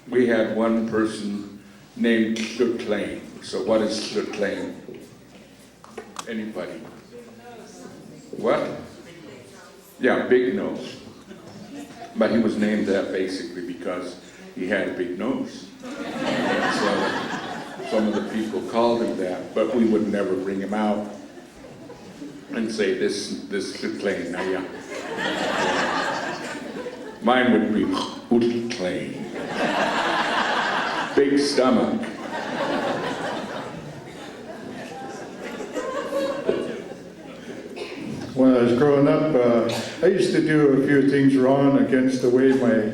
We had one person named Shaa Tlein. So what is Shaa Tlein? Anybody? What? Yeah, big nose. But he was named that basically because he had a big nose. some of the people called him that, but we would never bring him out and say, this Shaa Tlein, now yeah. Mine would be Shaa Tlein. Big stomach. When I was growing up, I used to do a few things wrong against the way my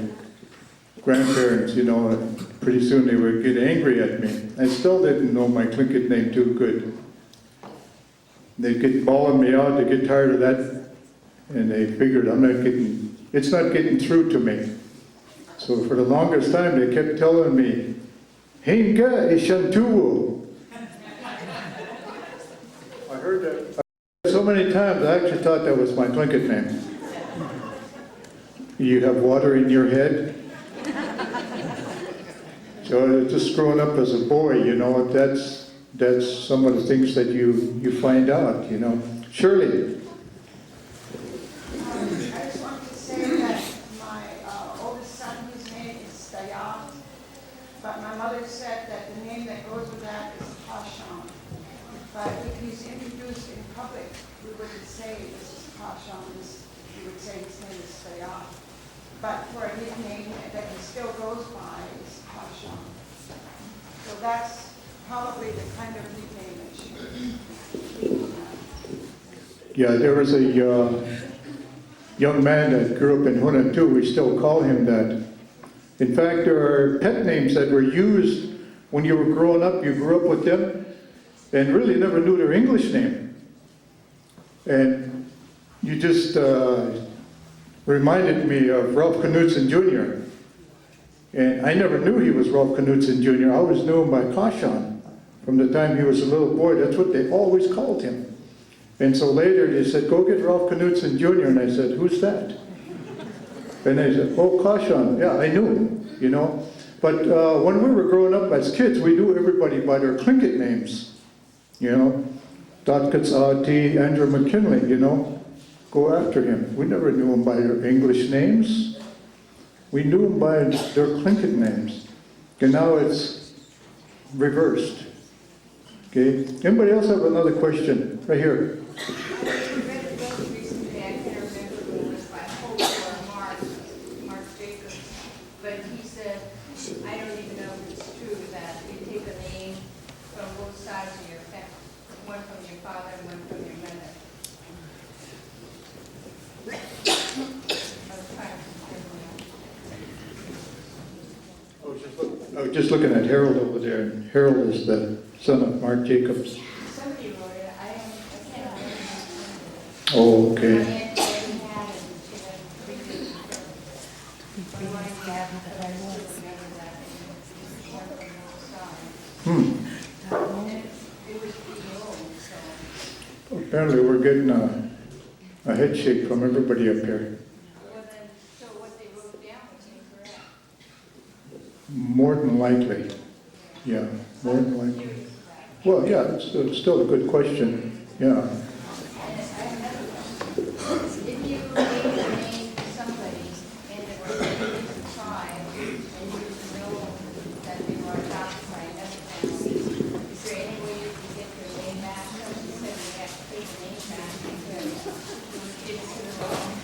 grandparents, you know, pretty soon they would get angry at me. I still didn't know my Tlingit name too good. They'd get bawling me out, they get tired of that, and they figured it's not getting through to me. So for the longest time, they kept telling me, Hinga Ishantuwu. I heard that so many times, I actually thought that was my Tlingit name. You have water in your head? So just growing up as a boy, you know, that's some of the things that you find out, you know. Shirley. I just wanted to say that my oldest son, his name is Dayat, but my mother said that the name that goes with that is Hashan. But if he's introduced in public, we wouldn't say this is Hashan, we would say his name is Dayat. But for a nickname that he still goes by is Hashan. So that's probably the kind of nickname that she would have. Yeah, there was a young man that grew up in Hoonah too. We still call him that. In fact, there are pet names that were used when you were growing up. You grew up with them and really never knew their English name. And you just reminded me of Ralph Knudsen Jr. And I never knew he was Ralph Knudsen Jr. I always knew him by Kashan. From the time he was a little boy, that's what they always called him. And so later they said, go get Ralph Knudsen Jr. And I said, who's that? And they said, oh, Kashan. Yeah, I knew him, you know. But when we were growing up as kids, we knew everybody by their Tlingit names, you know. Katzeek, Andrew McKinley, you know. Go after him. We never knew him by their English names. We knew him by their Tlingit names. And now it's reversed. Okay. Anybody else have another question? Right here. I read a book recently, I can't remember who it was, by Hope or Mark Jacobs, but he said, I don't even know if it's true, that you take a name from both sides of your family, one from your father and one from your mother. I was trying to I was just looking at Harold over there, and Harold is the son of Mark Jacobs. Somebody wrote it, I can't remember. Oh, okay. My aunt Betty had it, and she had read it. But when I had it, I still remember that, and it was one from both sides. And it was pretty old, so. Apparently we're getting a head shake from everybody up here. Well then, so what they wrote down was incorrect. More than likely. Yeah, more than likely. Well, yeah, it's still a good question. Yeah. And I have another question. If you gave a name to somebody and it was a tribe, and you know that they were adopted by another family, is there any way you can get their name back? No, you said you have to take the name back because it was given to the wrong.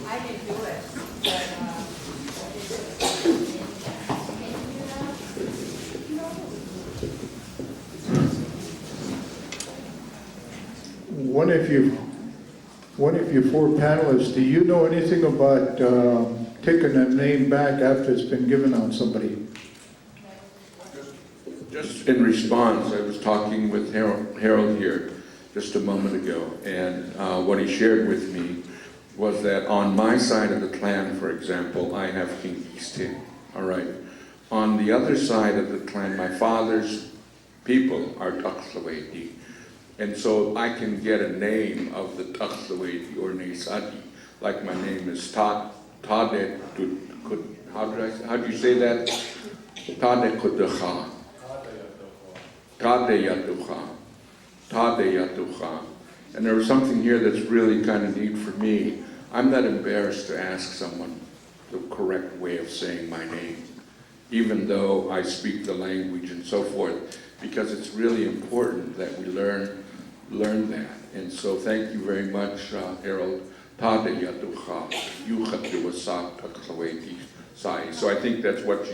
I didn't do it, but it's a name back. Can you do that? One of you four panelists, do you know anything about taking a name back after it's been given on somebody? Just in response, I was talking with Harold here just a moment ago, and what he shared with me was that on my side of the clan, for example, I have Kinkistin, all right? On the other side of the clan, my father's people are Takslaweti, and so I can get a name of the Takslaweti or Nesati, like my name is Tade, how do you say that? Tade Kudacha. Tade Yatucha. Tade Yatucha. And there was something here that's really kind of neat for me. I'm not embarrassed to ask someone the correct way of saying my name, even though I speak the language and so forth. because it's really important that we learn that. And so thank you very much, Harold. So I think that's what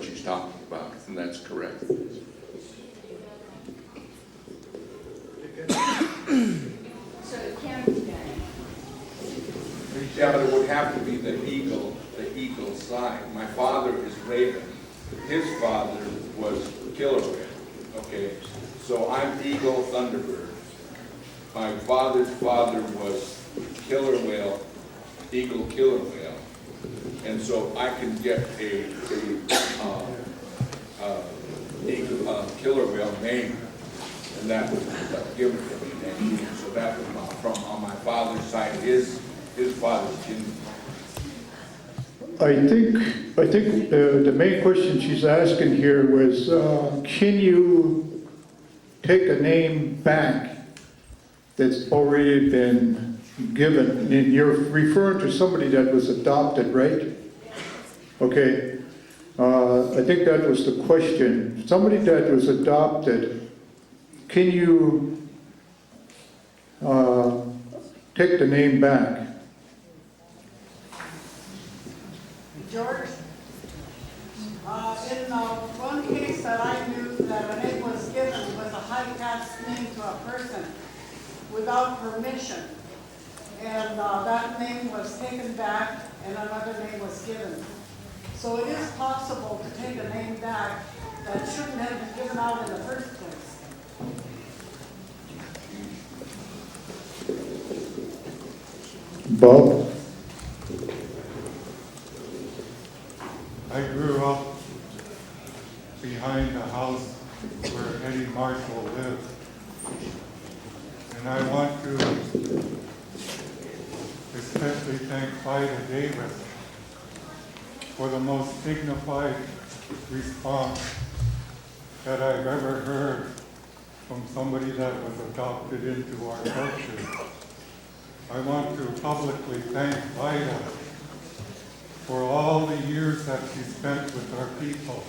she's talking about, and that's correct. Yeah, but it would have to be the eagle sign. My father is Raven. His father was Killer Whale. Okay, so I'm Eagle Thunderbird. My father's father was Killer Whale, Eagle Killer Whale, and so I can get a Killer Whale name, and that was given to me. So that was from on my father's side, his father's kingdom. I think the main question she's asking here was, can you take a name back that's already been given? And you're referring to somebody that was adopted, right? Okay. I think that was the question. Somebody that was adopted, can you take the name back? George, in one case that I knew that a name was given was a high caste name to a person without permission. And that name was taken back and another name was given. So it is possible to take a name back that shouldn't have been given out in the first place. Bob? I grew up behind the house where Eddie Marshall lived. And I want to especially thank Vida Davis for the most dignified response that I've ever heard from somebody that was adopted into our culture. I want to publicly thank Vida for all the years that she spent with our people,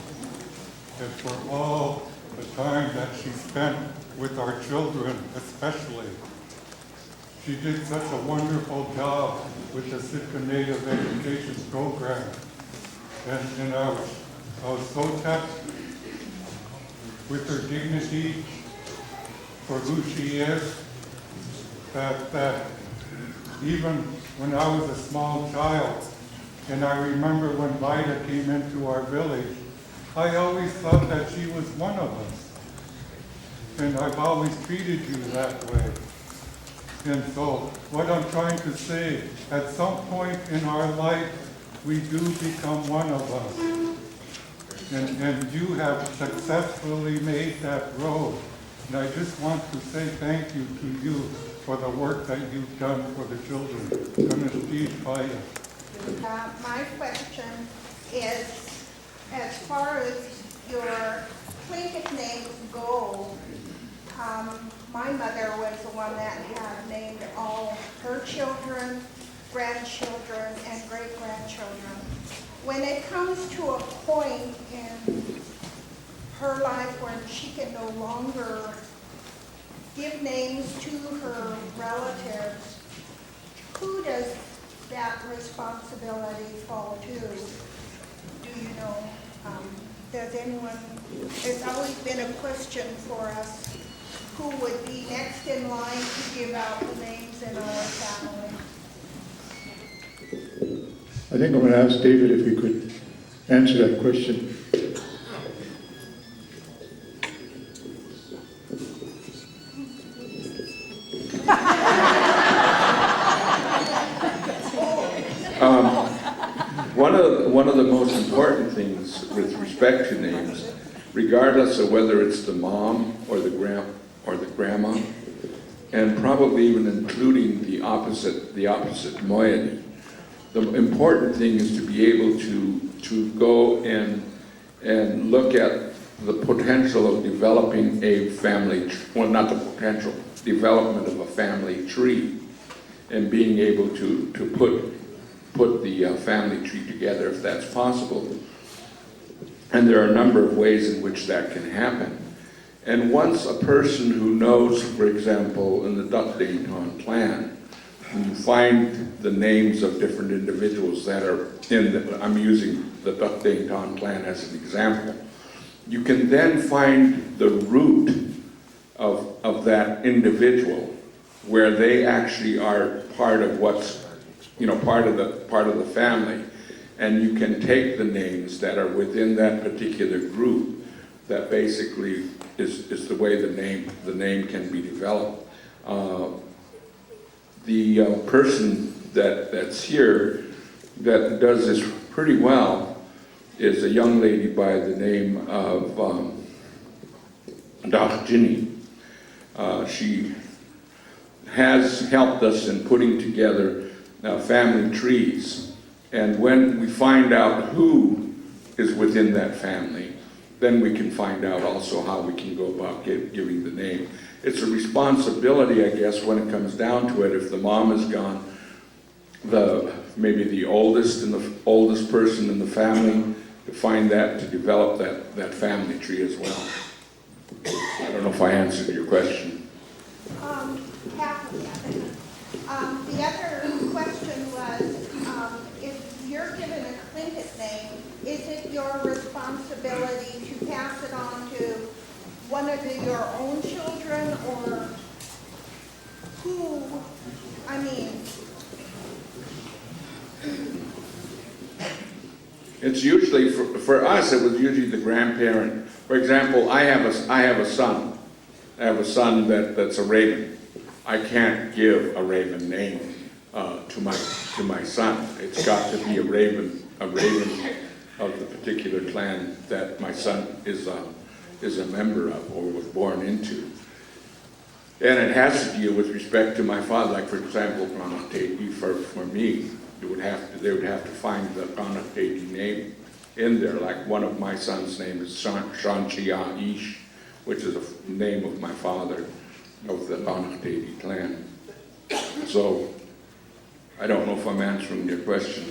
and for all the time that she spent with our children especially. She did such a wonderful job with the Sitka Native Education Program. And I was so touched with her dignity for who she is, that even when I was a small child, and I remember when Vida came into our village, I always thought that she was one of us. And I've always treated you that way. And so what I'm trying to say, at some point in our life, we do become one of us. And you have successfully made that road. And I just want to say thank you to you for the work that you've done for the children. My question is, as far as your Tlingit names go, my mother was the one that had named all her children, grandchildren, and great-grandchildren. When it comes to a point in her life when she can no longer give names to her relatives, who does that responsibility fall to? Do you know? Does anyone, it's always been a question for us, who would be next in line to give out the names in our family? I think I'm going to ask David if he could answer that question. One of the most important things with respect to names, regardless of whether it's the mom or the grandma, and probably even including the opposite moiety, the important thing is to be able to go and look at the potential of developing a family, well, not the potential, development of a family tree, and being able to put the family tree together if that's possible. And there are a number of ways in which that can happen. And once a person who knows, for example, in the Dutch-Dayton clan, when you find the names of different individuals that are I'm using the Dutch-Dayton clan as an example, you can then find the root of that individual, where they actually are part of what's, part of the family, and you can take the names that are within that particular group. That basically is the way the name can be developed. The person that's here that does this pretty well is a young lady by the name of Nakahini. She has helped us in putting together family trees, and when we find out who is within that family, then we can find out also how we can go about giving the name. It's a responsibility, I guess, when it comes down to it. If the mom is gone, maybe the oldest person in the family, to find that, to develop that family tree as well. I don't know if I answered your question. Half of that. The other question was, if you're given a Tlingit name, is it your responsibility to pass it on to one of your own children, or who? I mean, It's usually, for us, it was usually the grandparent. For example, I have a son. I have a son that's a raven. I can't give a raven name to my son. It's got to be a raven of the particular clan that my son is a member of or was born into. And it has to deal with respect to my father. Like, for example, for me, they would have to find the Nakahini name in there. Like, one of my son's name is Shaa Tlein, which is the name of my father of the Nakahini clan. So, I don't know if I'm answering your question.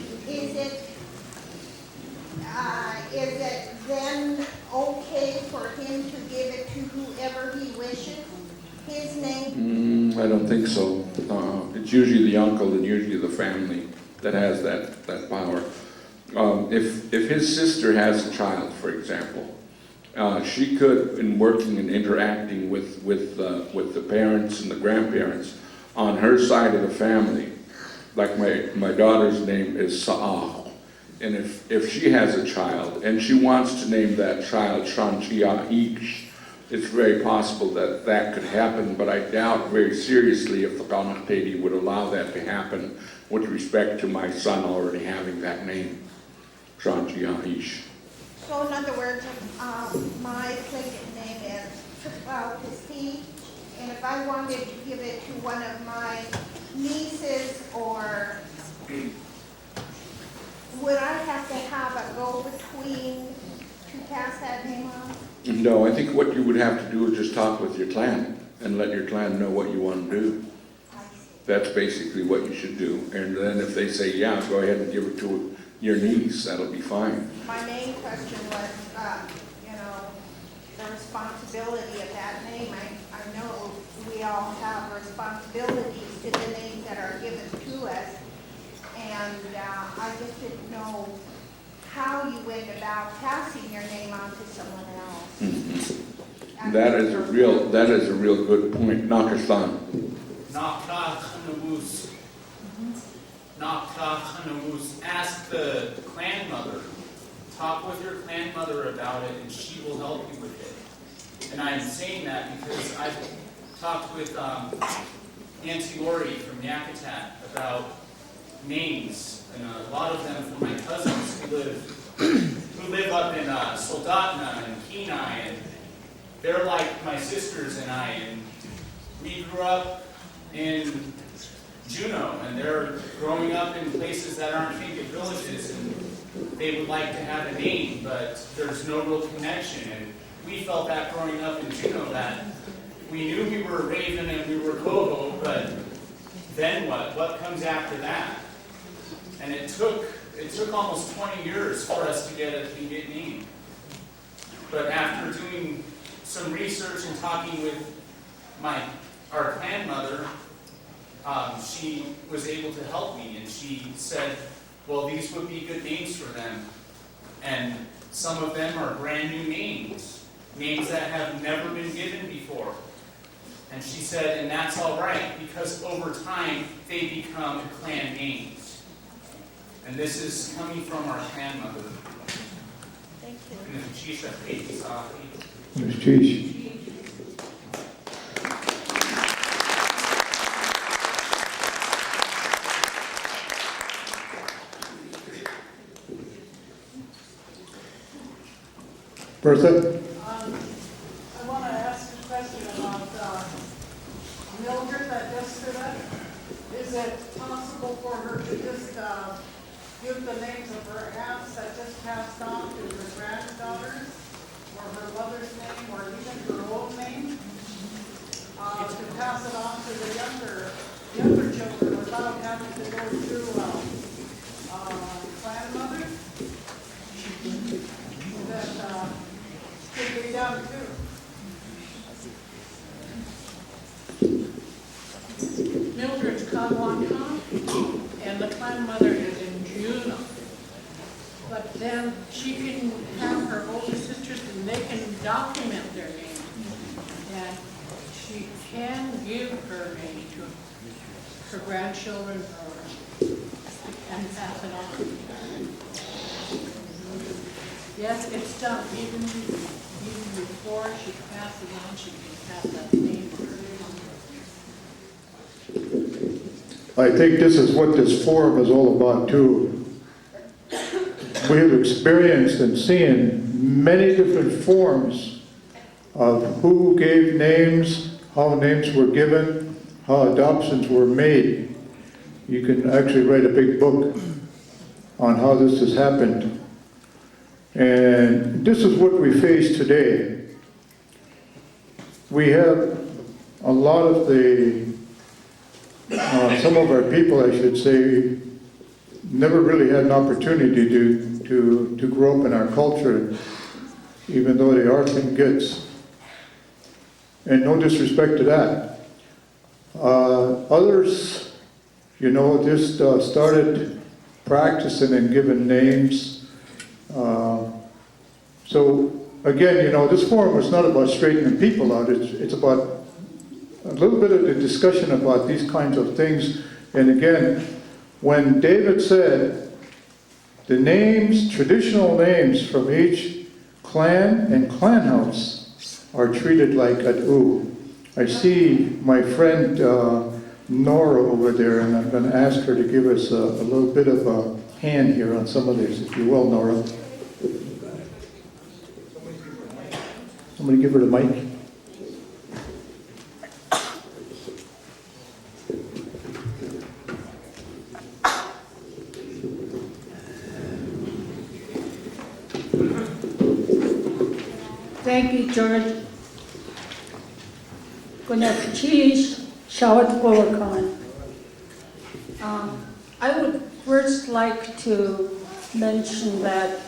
is it then okay for him to give it to whoever he wishes, his name? I don't think so. It's usually the uncle and usually the family that has that power. If his sister has a child, for example, she could, in working and interacting with the parents and the grandparents on her side of the family, like my daughter's name is Shaa, and if she has a child and she wants to name that child Shaa Tlein, it's very possible that could happen, but I doubt very seriously if the Nakahini would allow that to happen with respect to my son already having that name, Shaa Tlein. So in other words, my Tlingit name is Katzeek, and if I wanted to give it to one of my nieces, or would I have to have a go-between to pass that name on? No, I think what you would have to do is just talk with your clan and let your clan know what you want to do. That's basically what you should do. And then if they say, yeah, go ahead and give it to your niece, that'll be fine. My main question was, the responsibility of that name. I know we all have responsibilities to the names that are given to us, and I just didn't know how you went about passing your name on to someone else. That is a real good point. Nakahini. Nakahini. Ask the clan mother. Talk with your clan mother about it, and she will help you with it. And I'm saying that because I've talked with Auntie Lori from Yakutat about names, and a lot of them from my cousins who live up in Soldotna and Kenai, and they're like my sisters and I, and we grew up in Juneau, and they're growing up in places that aren't Tlingit villages, and they would like to have a name, but there's no real connection. And we felt that growing up in Juneau, that we knew we were Raven and we were Koho, but then what? What comes after that? And it took almost 20 years for us to get a Tlingit name. But after doing some research and talking with our grandmother, she was able to help me, and she said, well, these would be good names for them. And some of them are brand new names, names that have never been given before. And she said, and that's all right, because over time, they become clan names. And this is coming from our grandmother. Thank you. And the chief of Katzeek. Ms. Cheese. Bertha? I want to ask a question about Mildred that just stood up. Is it possible for her to just give the names of her aunts that just passed on to her granddaughters, or her mother's name, or even her own name, to pass it on to the younger children without having to go through clan mothers? That could be done too. Mildred's Kawanka, and the clan mother is in Juneau. But then she can have her older sisters and they can document their name. And she can give her name to her grandchildren and pass it on. Yes, it's done. Even before she passes on, she can pass that name on. I think this is what this forum is all about too. We have experienced and seen many different forms of who gave names, how names were given, how adoptions were made. You can actually write a big book on how this has happened. And this is what we face today. We have a lot of some of our people, I should say, never really had an opportunity to grow up in our culture, even though they are Tlingits. And no disrespect to that. Others, just started practicing and giving names. So again, this forum is not about straightening people out. It's about a little bit of the discussion about these kinds of things. And again, when David said the names, traditional names from each clan and clan house are treated like atu. I see my friend Nora over there, and I'm going to ask her to give us a little bit of a hand here on some of this, if you will, Nora. Somebody give her the mic. Thank you, George. Shaa Tlein. I would first like to mention that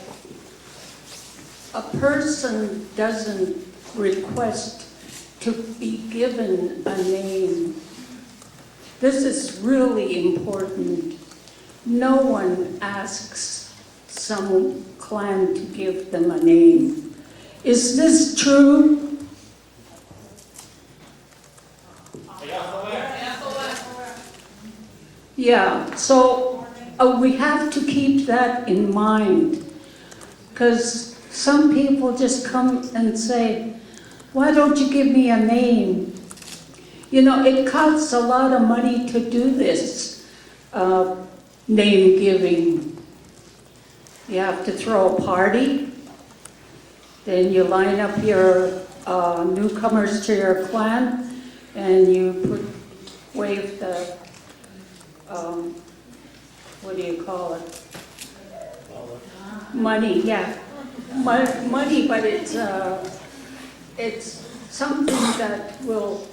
a person doesn't request to be given a name. This is really important. No one asks some clan to give them a name. Is this true? Yeah, so we have to keep that in mind, because some people just come and say, why don't you give me a name? It costs a lot of money to do this name giving. You have to throw a party, then you line up your newcomers to your clan, and you wave the, what do you call it? Money, yeah. Money, but it's something that will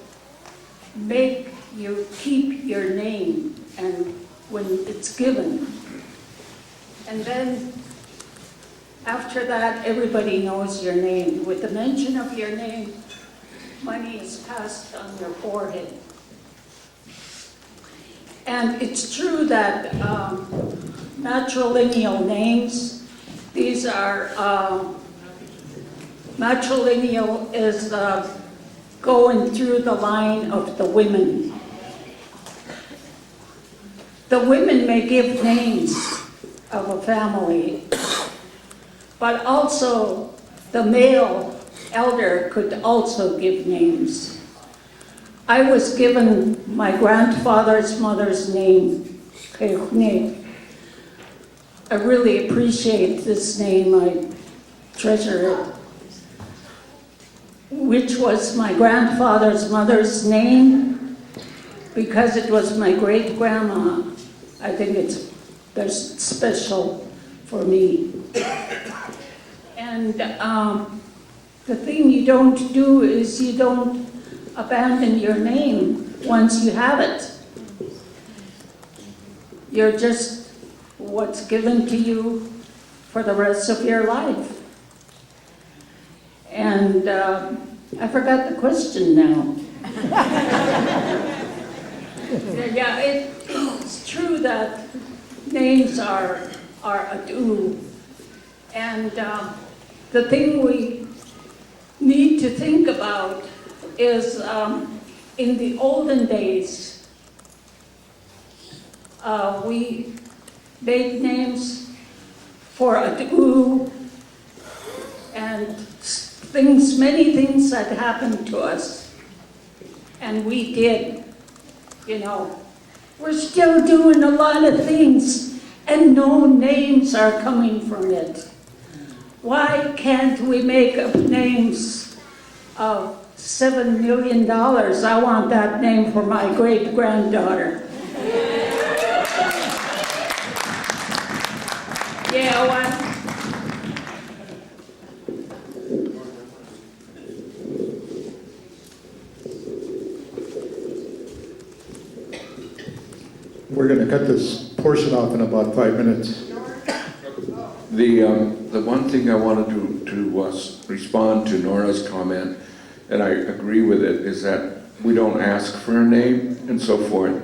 make you keep your name and when it's given. And then After that, everybody knows your name. With the mention of your name, money is passed on your forehead. And it's true that matrilineal names, these are, matrilineal is going through the line of the women. The women may give names of a family, but also the male elder could also give names. I was given my grandfather's mother's name, Hoonah. I really appreciate this name, I treasure it. Which was my grandfather's mother's name, because it was my great-grandma. I think there's special for me. And the thing you don't do is you don't abandon your name once you have it. You're just what's given to you for the rest of your life. And I forgot the question now. Yeah, it's true that names are ado. And the thing we need to think about is in the olden days, we made names for ado and many things that happened to us. And we did, we're still doing a lot of things and no names are coming from it. Why can't we make up names of $7 million? I want that name for my great-granddaughter. Yeah, what? We're going to cut this portion off in about 5 minutes. The one thing I wanted to respond to Nora's comment, and I agree with it, is that we don't ask for a name and so forth.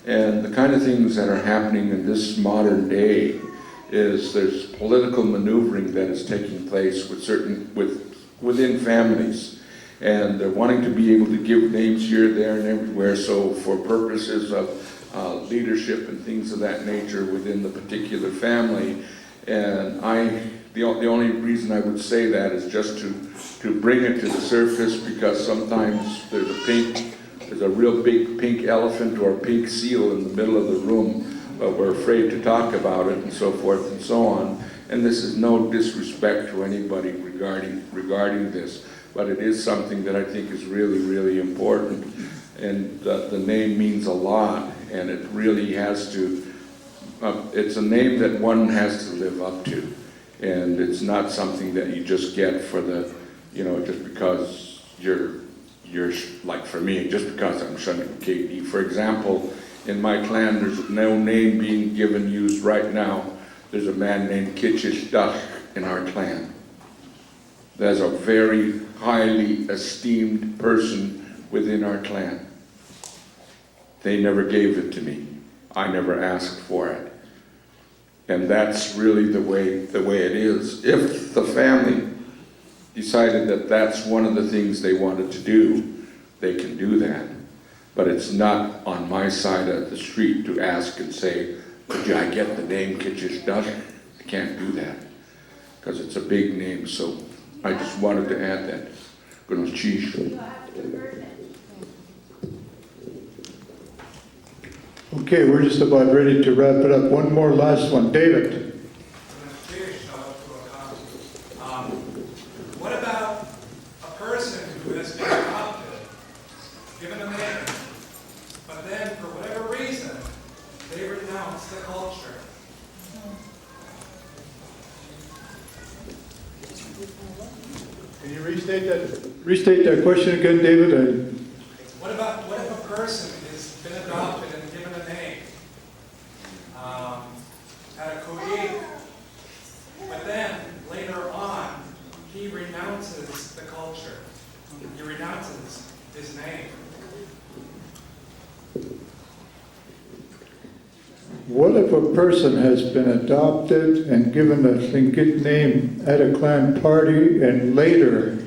And the kind of things that are happening in this modern day is there's political maneuvering that is taking place within families. And they're wanting to be able to give names here, there, and everywhere, so for purposes of leadership and things of that nature within the particular family. And the only reason I would say that is just to bring it to the surface, because sometimes there's a real big pink elephant or a pink seal in the middle of the room, but we're afraid to talk about it and so forth and so on. And this is no disrespect to anybody regarding this, but it is something that I think is really, really important. And the name means a lot, and it really has to, it's a name that one has to live up to. And it's not something that you just get for the, just because you're like for me, just because I'm Shunning KD. For example, in my clan, there's no name being used right now. There's a man named Kitchish Duck in our clan. There's a very highly esteemed person within our clan. They never gave it to me. I never asked for it. And that's really the way it is. If the family decided that that's one of the things they wanted to do, they can do that. But it's not on my side of the street to ask and say, could I get the name Kitchish Duck? I can't do that, because it's a big name. So I just wanted to add that. Okay, we're just about ready to wrap it up. One more last one. David. What about a person who has been adopted, given a name, but then for whatever reason, they renounce the culture? Can you restate that question again, David? What if a person has been adopted and given a name, had a Katzeek, but then later he renounces his name. What if a person has been adopted and given a Tlingit name at a clan party and later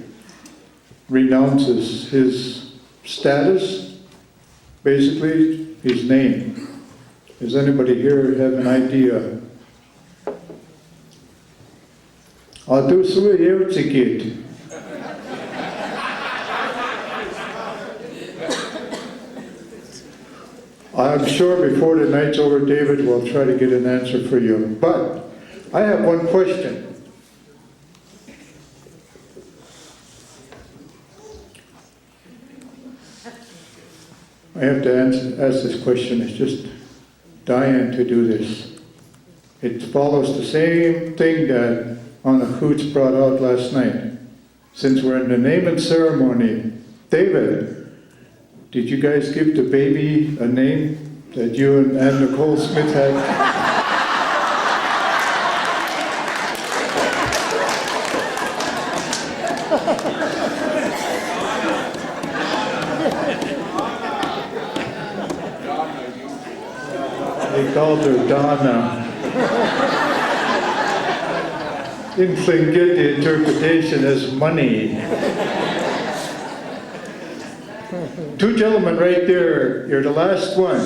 renounces his status, basically his name? Does anybody here have an idea? I'm sure before the night's over, David will try to get an answer for you. But I have one question. I have to ask this question. It's just dying to do this. It follows the same thing that Anna Hoots brought out last night. Since we're in the naming ceremony, David, did you guys give the baby a name that you and Anne Nicole Smith had? They called her Donna. In Tlingit, the interpretation is money. Two gentlemen right there, you're the last one.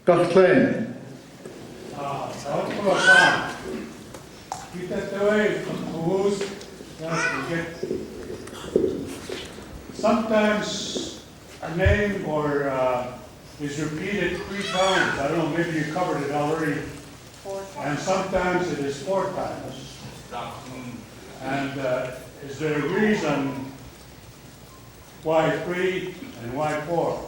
Shaa Tlein. Sometimes a name is repeated 3 times. I don't know, maybe you covered it already. And sometimes it is 4 times. And is there a reason why 3 and why 4?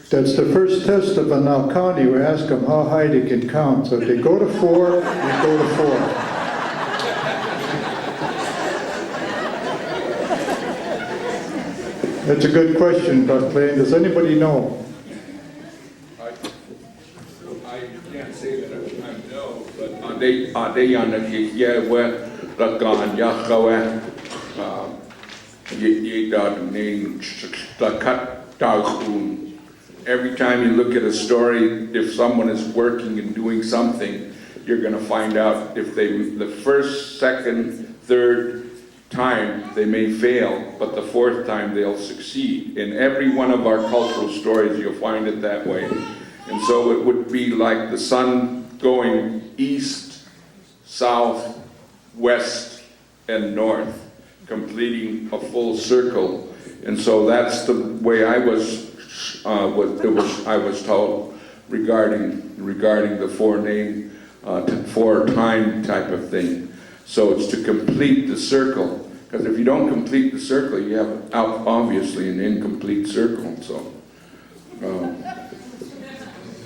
That's the first test of a Nakahini. We ask them how high they can count. So if they go to 4, they go to 4. That's a good question, Dr. Tlein. Does anybody know? I can't say that I know, but are they on the Yewe, Lagan, Yahweh, Yedad, Nain, Lakat, Daghun. Every time you look at a story, if someone is working and doing something, you're going to find out if the first, second, third time they may fail, but the 4th time they'll succeed. In every one of our cultural stories, you'll find it that way. And so it would be like the sun going east, south, west, and north, completing a full circle. And so that's the way I was told regarding the 4 time type of thing. So it's to complete the circle, because if you don't complete the circle, you have obviously an incomplete circle.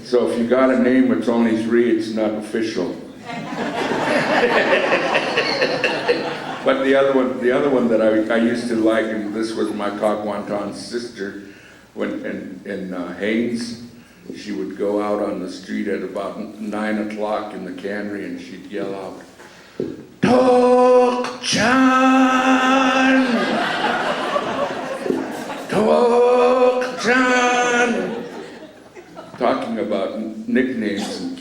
So if you got a name that's only 3, it's not official. But the other one that I used to like, and this was my Kakwantan's sister, when in Haines, she would go out on the street at about 9 o'clock in the cannery, and she'd yell out, "Tok Chan! Tok Chan!" Talking about nicknames and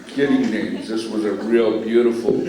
kidding names. This was a real beautiful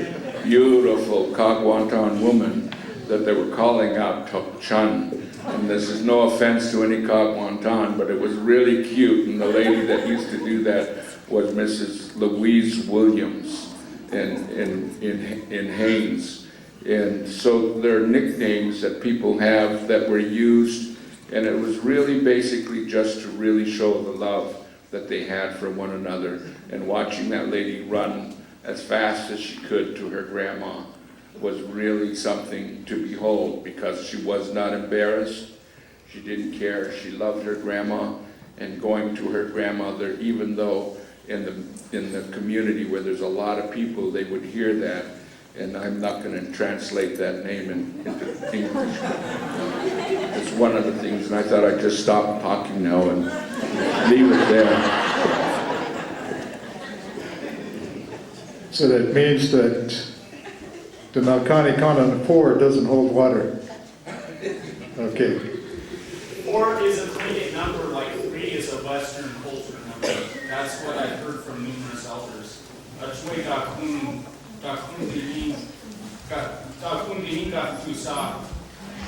Kakwantan woman that they were calling out Tok Chan. And this is no offense to any Kakwantan, but it was really cute. And the lady that used to do that was Mrs. Louise Williams in Haines. And so there are nicknames that people have that were used, and it was really basically just to really show the love that they had for one another. And watching that lady run as fast as she could to her grandma was really something to behold, because she was not embarrassed. She didn't care. She loved her grandma, and going to her grandmother, even though in the community where there's a lot of people, they would hear that. And I'm not going to translate that name into English. It's one of the things, and I thought I'd just stop talking now and leave it there. So that means that the Nakahini count on 4 doesn't hold water. what I've heard from numerous elders. Achwe dakun dihin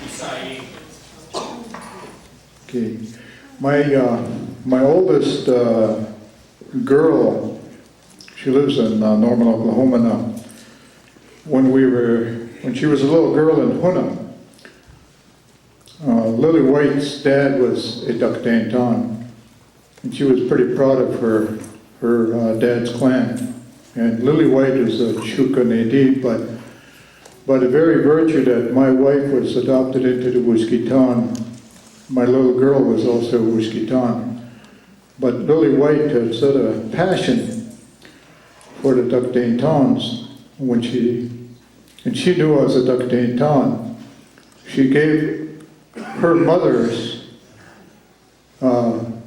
tusai. Okay. My oldest girl, she lives in Norman, Oklahoma now. When she was a little girl in Hoonah, Lily White's dad was a Duckdanton, and she was pretty proud of her dad's clan. And Lily White is a Chuka-Nedi, but a very virtue that my wife was adopted into the Wuskitan. My little girl was also a Wuskitan. But Lily White had such a passion for the Duckdantons and she knew I was a Duckdanton. She gave her mother's Tlingit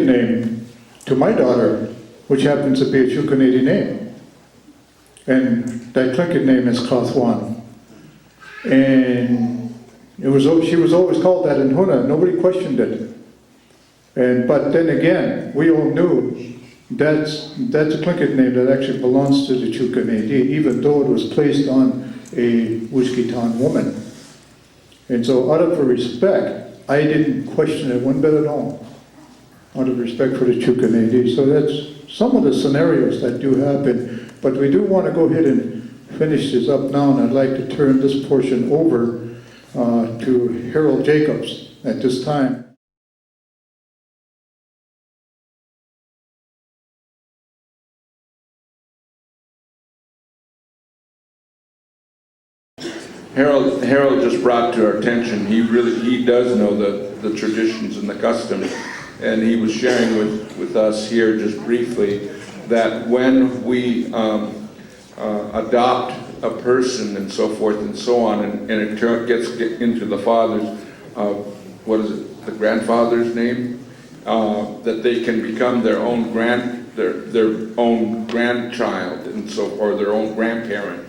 name to my daughter, which happens to be a Chuka-Nedi name. And that Tlingit name is Klathwan. And she was always called that in Hoonah. Nobody questioned it. But then again, we all knew that's a Tlingit name that actually belongs to the Chuka-Nedi, even though it was placed on a Wuskitan woman. And so out of respect, I didn't question it one bit at all, out of respect for the Chuka-Nedi. So that's some of the scenarios that do happen. But we do want to go ahead and finish this up now, and I'd like to turn this portion over to Harold Jacobs at this time. Harold just brought to our attention, he does know the traditions and the customs, and he was sharing with us here just briefly that when we adopt a person and so forth and so on, and it gets into the father's, the grandfather's name, that they can become their own grandchild and or their own grandparent.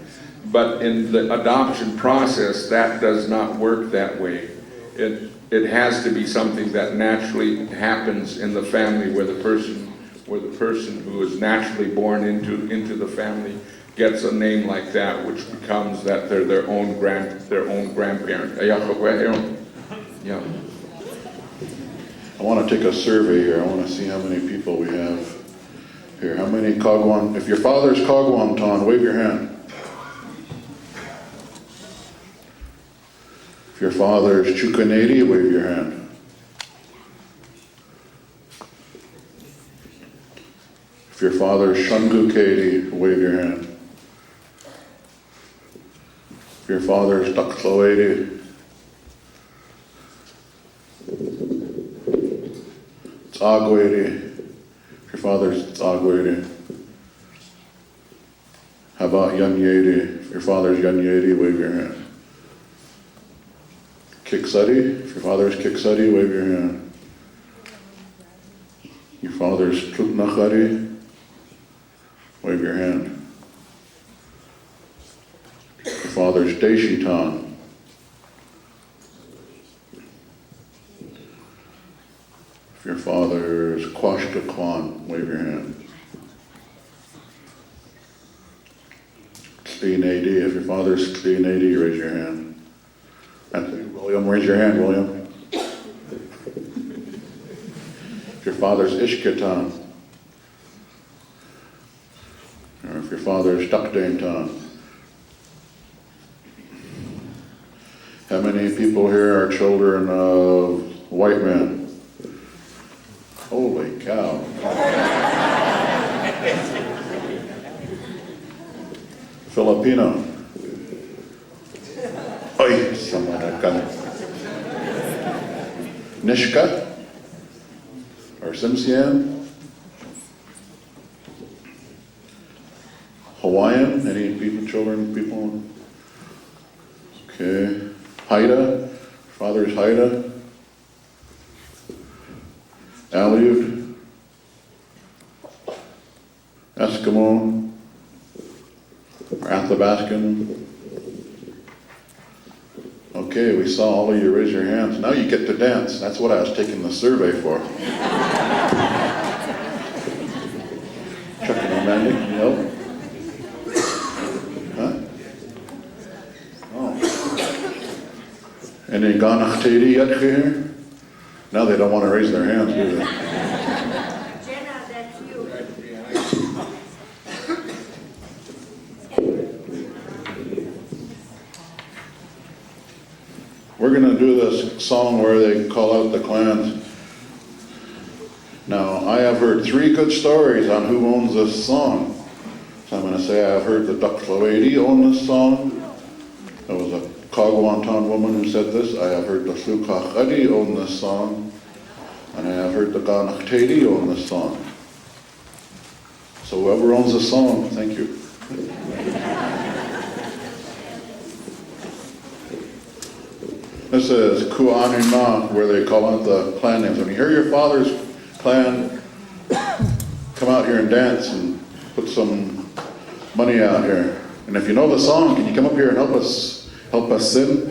But in the adoption process, that does not work that way. It has to be something that naturally happens in the family, where the person who is naturally born into the family gets a name like that, which becomes that they're their own grandparent. Yeah. I want to take a survey here. I want to see how many people we have here. How many Kagwan? If your father's Kagwantan, wave your hand. If your father's Chuka-Nedi, wave your hand. If your father's Shungu-Kedi, wave your hand. If your father's Duckloedi, Tsagwedi. If your father's Tsagwedi. How about Yunyedi? If your father's Yunyedi, wave your hand. Kiksadi, if your father's Kiksadi, wave your hand. Your father's Tutnachadi, wave your hand. Your father's Deshitan. If your father's Kwashtakwan, wave your hand. Kli-Nedi, if your father's Kli-Nedi, raise your hand. William, raise your hand, William. If your father's Ishkatan, or if your father's Duckdanton. How many people here are children of white men? Holy cow. Filipino. Oy, someone that got it. Nishka or Simsian. Hawaiian, any people? Okay. Haida, father's Haida. Aleut. Eskimo or Athabascan. Okay, we saw all of you raise your hands. Now you get to dance. That's what I was taking the survey for. Randy, can you help? Huh? Oh. Any Ganach Tedi yet here? Now they don't want to raise their hands, do they? Jenna, that's you. We're going to do this song where they call out the clans. Now, I have heard 3 good stories on who owns this song. So I'm going to say I've heard the Ducklawady own this song. There was a Kagwantan woman who said this. I have heard the Sukachadi own this song. And I have heard the Ganachtedi own this song. So whoever owns the song, thank you. This is Kuanima, where they call out the clan names. When you hear your father's clan, come out here and dance and put some money out here. And if you know the song, can you come up here and help us sing?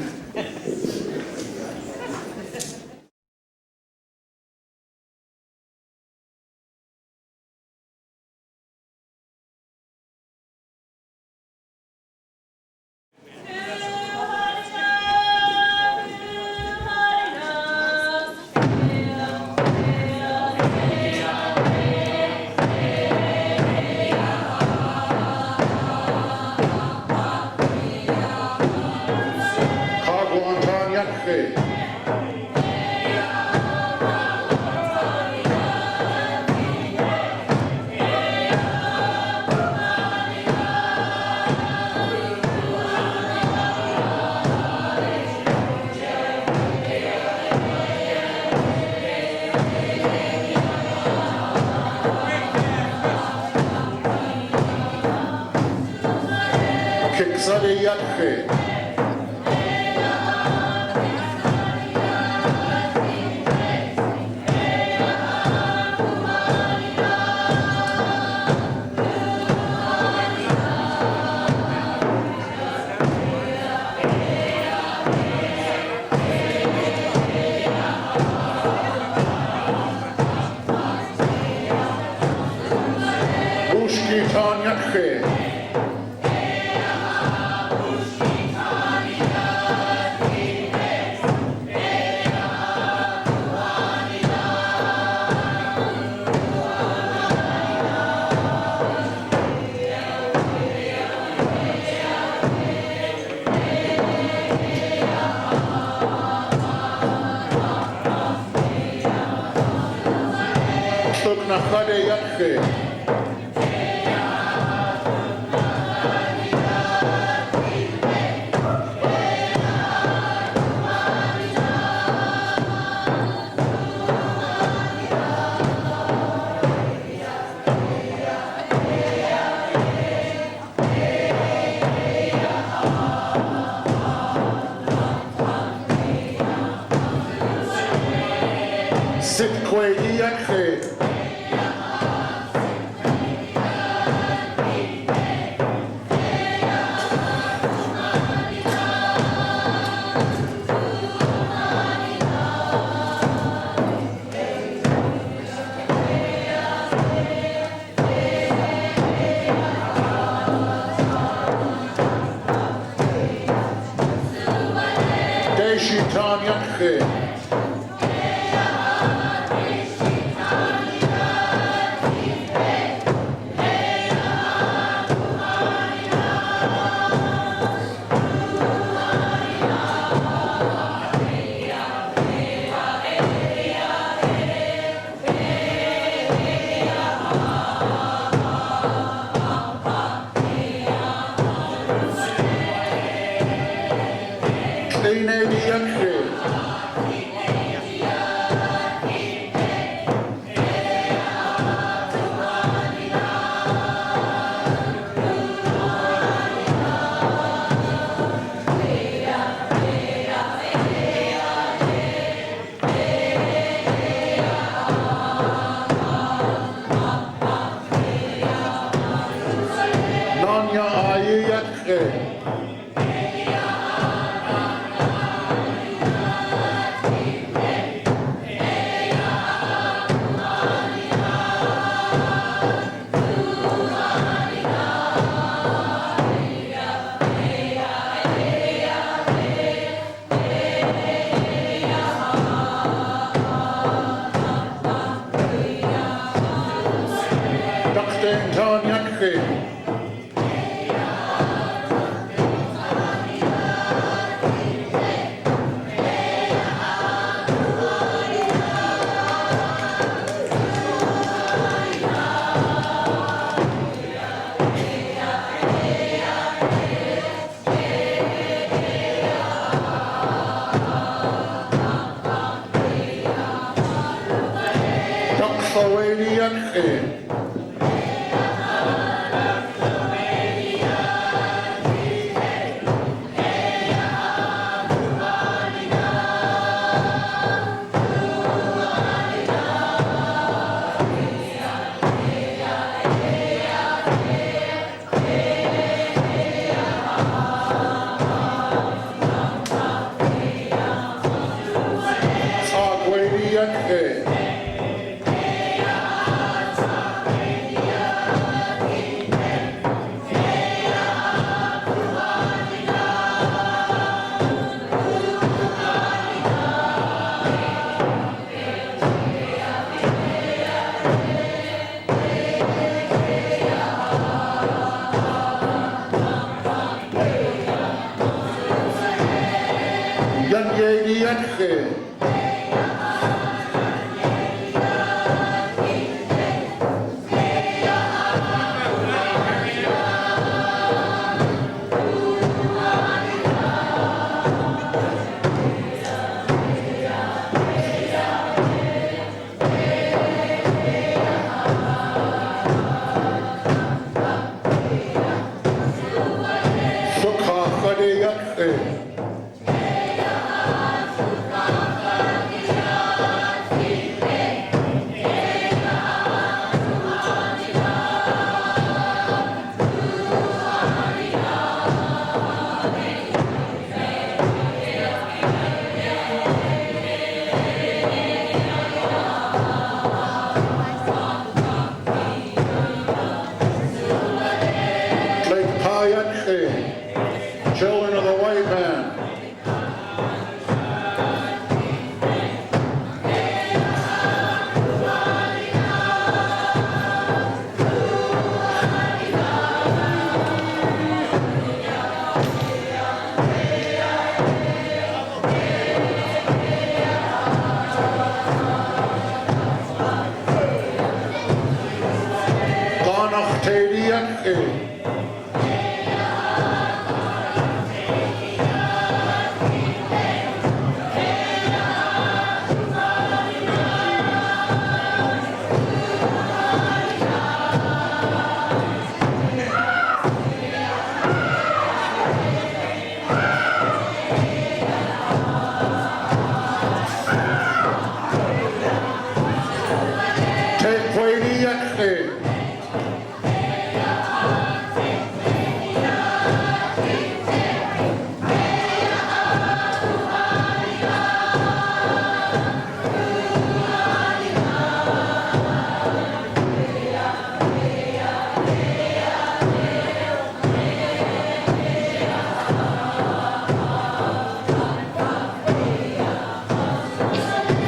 Ding Ton Yankee. Sawady Yankee. Sagwady Yankee. Yanyedi Yankee. Sukha Yankee. Children of the white man. Donach Tedi Yankee.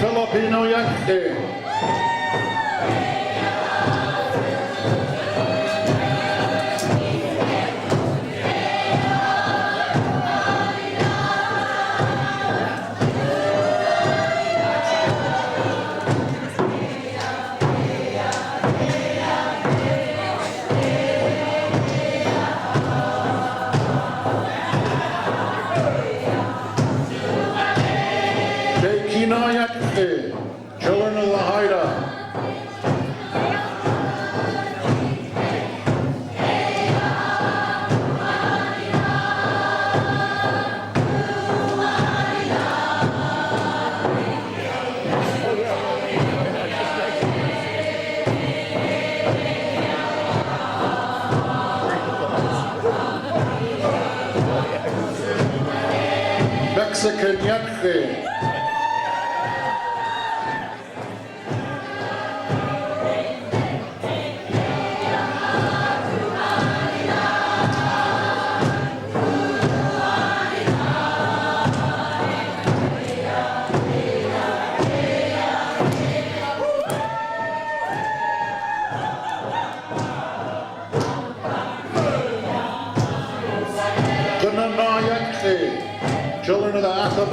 Filipino Yankee. Children of the Haida. Mexican Yankee.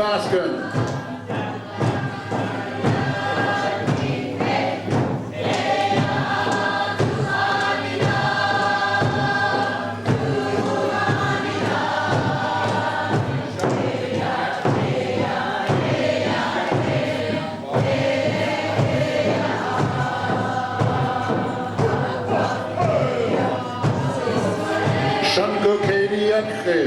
Athabaskan. Shango Katie Yakhe.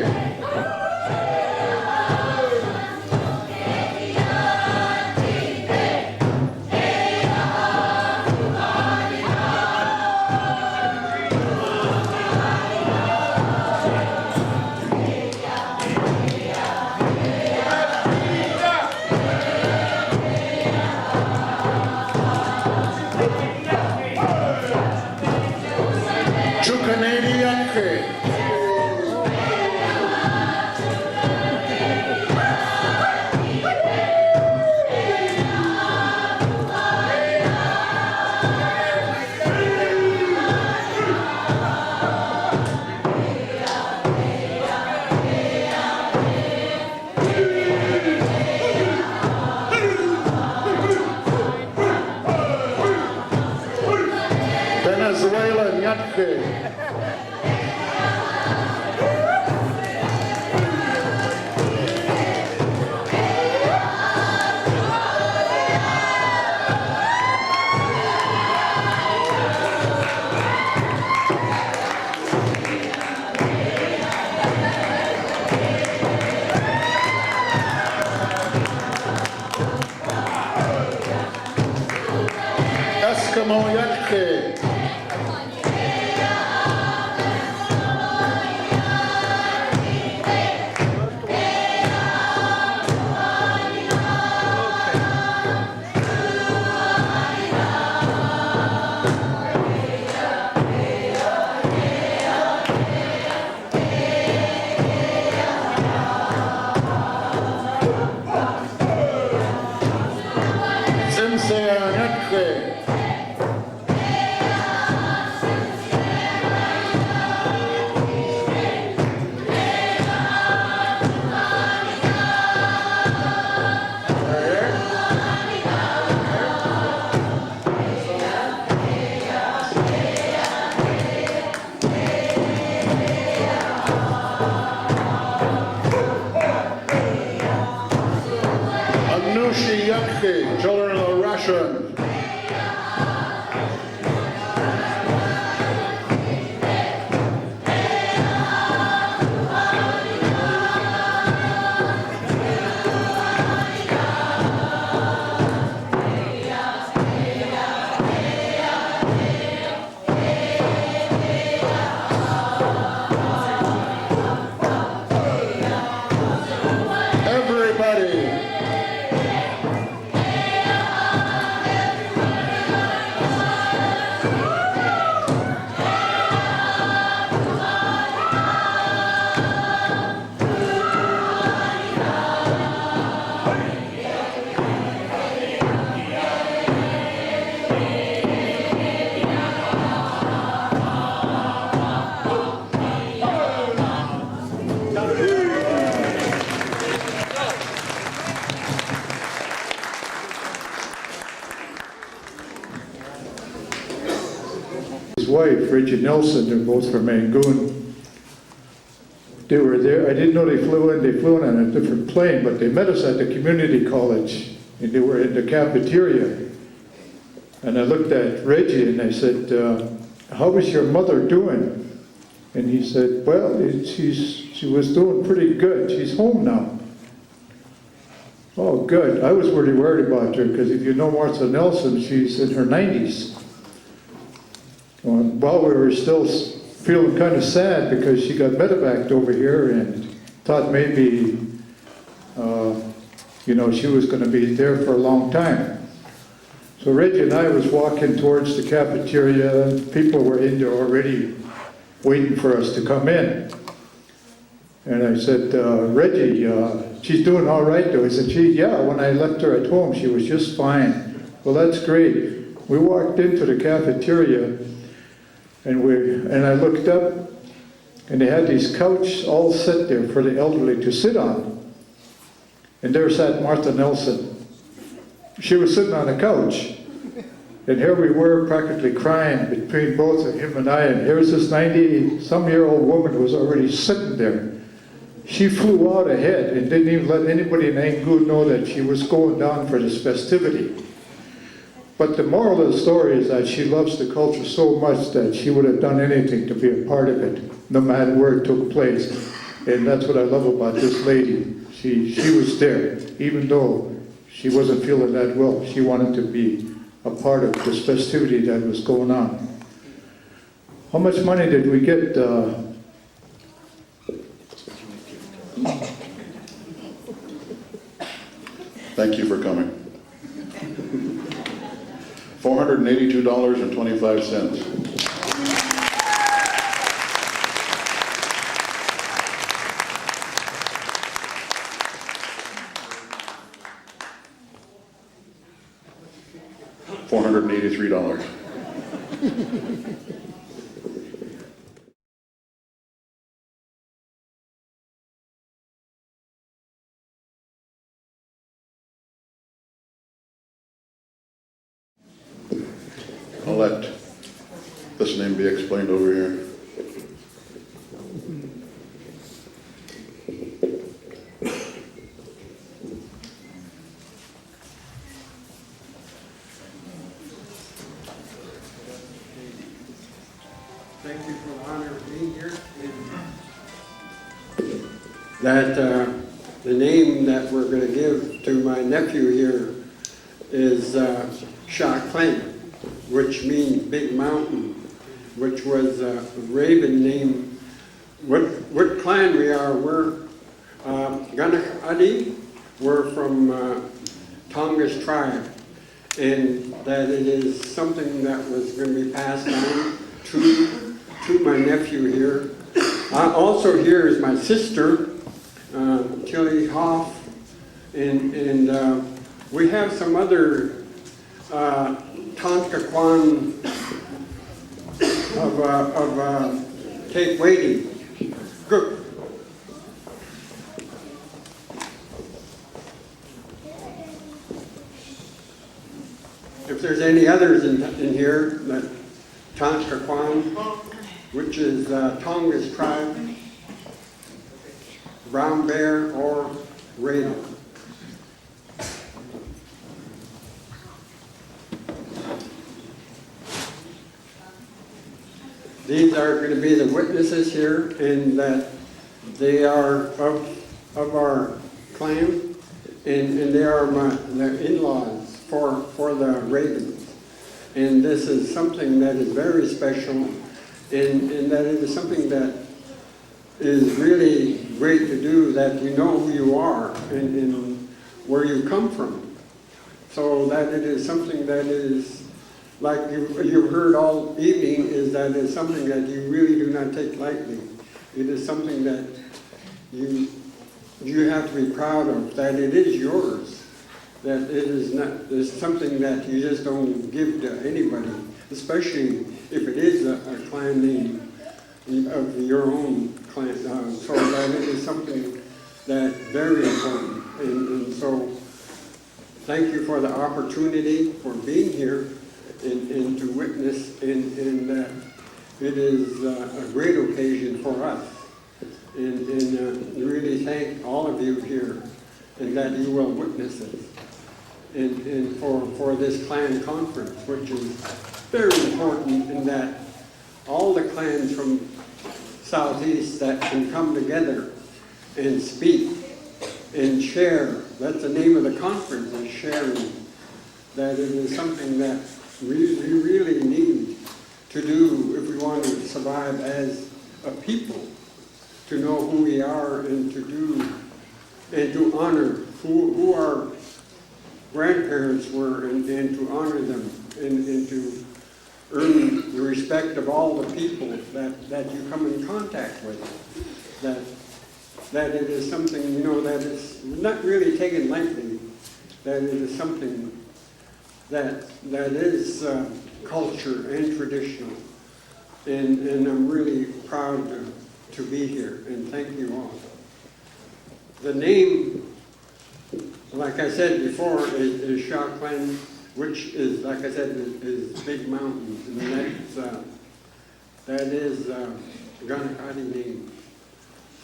Chukanedi Yakhe. Venezuelan Yakhe. Eskimo Yakhe. Simsean Yakhe. Anushi Yakhe, children of the Russian. Everybody. His wife, Reggie Nelson, they're both from Rangoon. They were there, I didn't know they flew in on a different plane, but they met us at the community college, and they were in the cafeteria. And I looked at Reggie and I said, how is your mother doing? And he said, well, she was doing pretty good. She's home now. Oh, good. I was really worried about her, because if you know Martha Nelson, she's in her 90s. While we were still feeling kind of sad because she got medevaced over here and thought maybe, she was going to be there for a long time. So Reggie and I was walking towards the cafeteria. People were in there already waiting for us to come in. And I said, Reggie, she's doing all right though. He said, yeah, when I left her at home, she was just fine. Well, that's great. We walked into the cafeteria and I looked up and they had these couches all set there for the elderly to sit on. and there sat Martha Nelson. She was sitting on a couch, and here we were practically crying between both of him and I, and here's this 90-some-year-old woman who was already sitting there. She flew out ahead and didn't even let anybody in Angoon know that she was going down for this festivity. But the moral of the story is that she loves the culture so much that she would have done anything to be a part of it, no matter where it took place. And that's what I love about this lady. She was there, even though she wasn't feeling that well. She wanted to be a part of this festivity that was going on. How much money did we get? Thank you for coming. $482.25. $483. I'll let this name be explained over here. Thank you for the honor of being here. That the name that we're going to give to my nephew here is Shaa Tlein, which means big mountain, which was a raven name. What clan we are? We're Nakahini. We're from Tongass tribe, and that it is something that was going to be passed on to my nephew here. Also here is my sister, Tillie Hoff, and we have some other Tonkaquan of take waiting. Good. If there's any others in here, that Tonkaquan, which is Tongass tribe, brown bear or raven. These are going to be the witnesses here, and that they are of our clan, and they are their in-laws for the ravens. And this is something that is very special, and that it is something that is really great to do, that you know who you are and where you come from. So that it is something that is, like you've heard all evening, is that it's something that you really do not take lightly. It is something that you have to be proud of, that it is yours, that it is not, it's something that you just don't give to anybody, especially if it is a clan name of your own clan. So that it is something that's very important. And so thank you for the opportunity for being here and to witness, and that it is a great occasion for us. And really thank all of you here, and that you will witness it. And for this clan conference, which is very important, in that all the clans from Southeast that can come together and speak and share. That's the name of the conference, is sharing. That it is something that we really need to do if we want to survive as a people, to know who we are, and to do and to honor who our grandparents were, and to honor them, and to earn the respect of all the people that you come in contact with. That it is something, you know, that is not really taken lightly, that it is something that is culture and traditional. And I'm really proud to be here, and thank you all. The name like I said before, is Shaa Tlein, which is, like I said, is Big Mountains, and that is Nakahini name.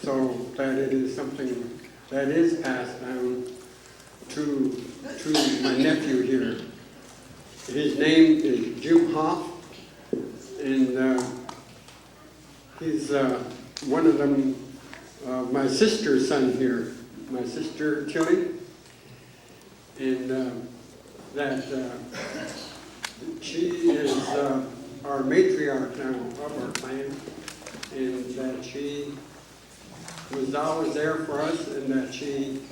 So that it is something that is passed down to my nephew here. His name is Jimmy Hoff, and he's one of them, my sister's son here, my sister Tillie, and she is our matriarch now of our clan, and that she was always there for us, and that she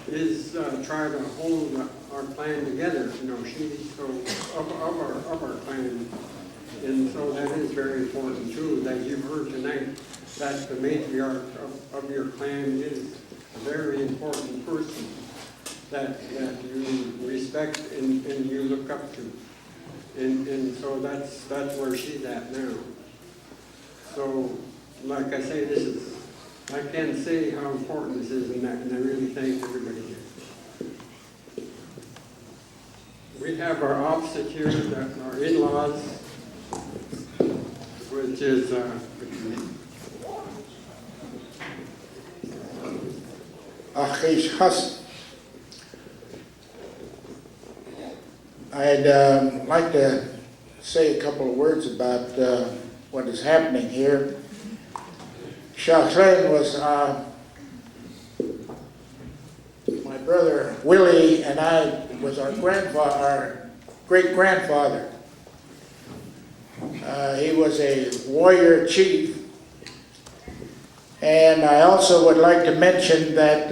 is trying to hold our clan together. You know, she's so of our clan, and so that is very important too. That you've heard tonight that the matriarch of your clan is a very important person that you respect and you look up to, and so that's where she's at now. So, like I say, I can't say how important this is, and I really thank everybody here. We have our opposite here, our in-laws, which is I'd like to say a couple of words about what is happening here. Shaa Tlein was my brother Willie, and I was our great-grandfather. He was a warrior chief, and I also would like to mention that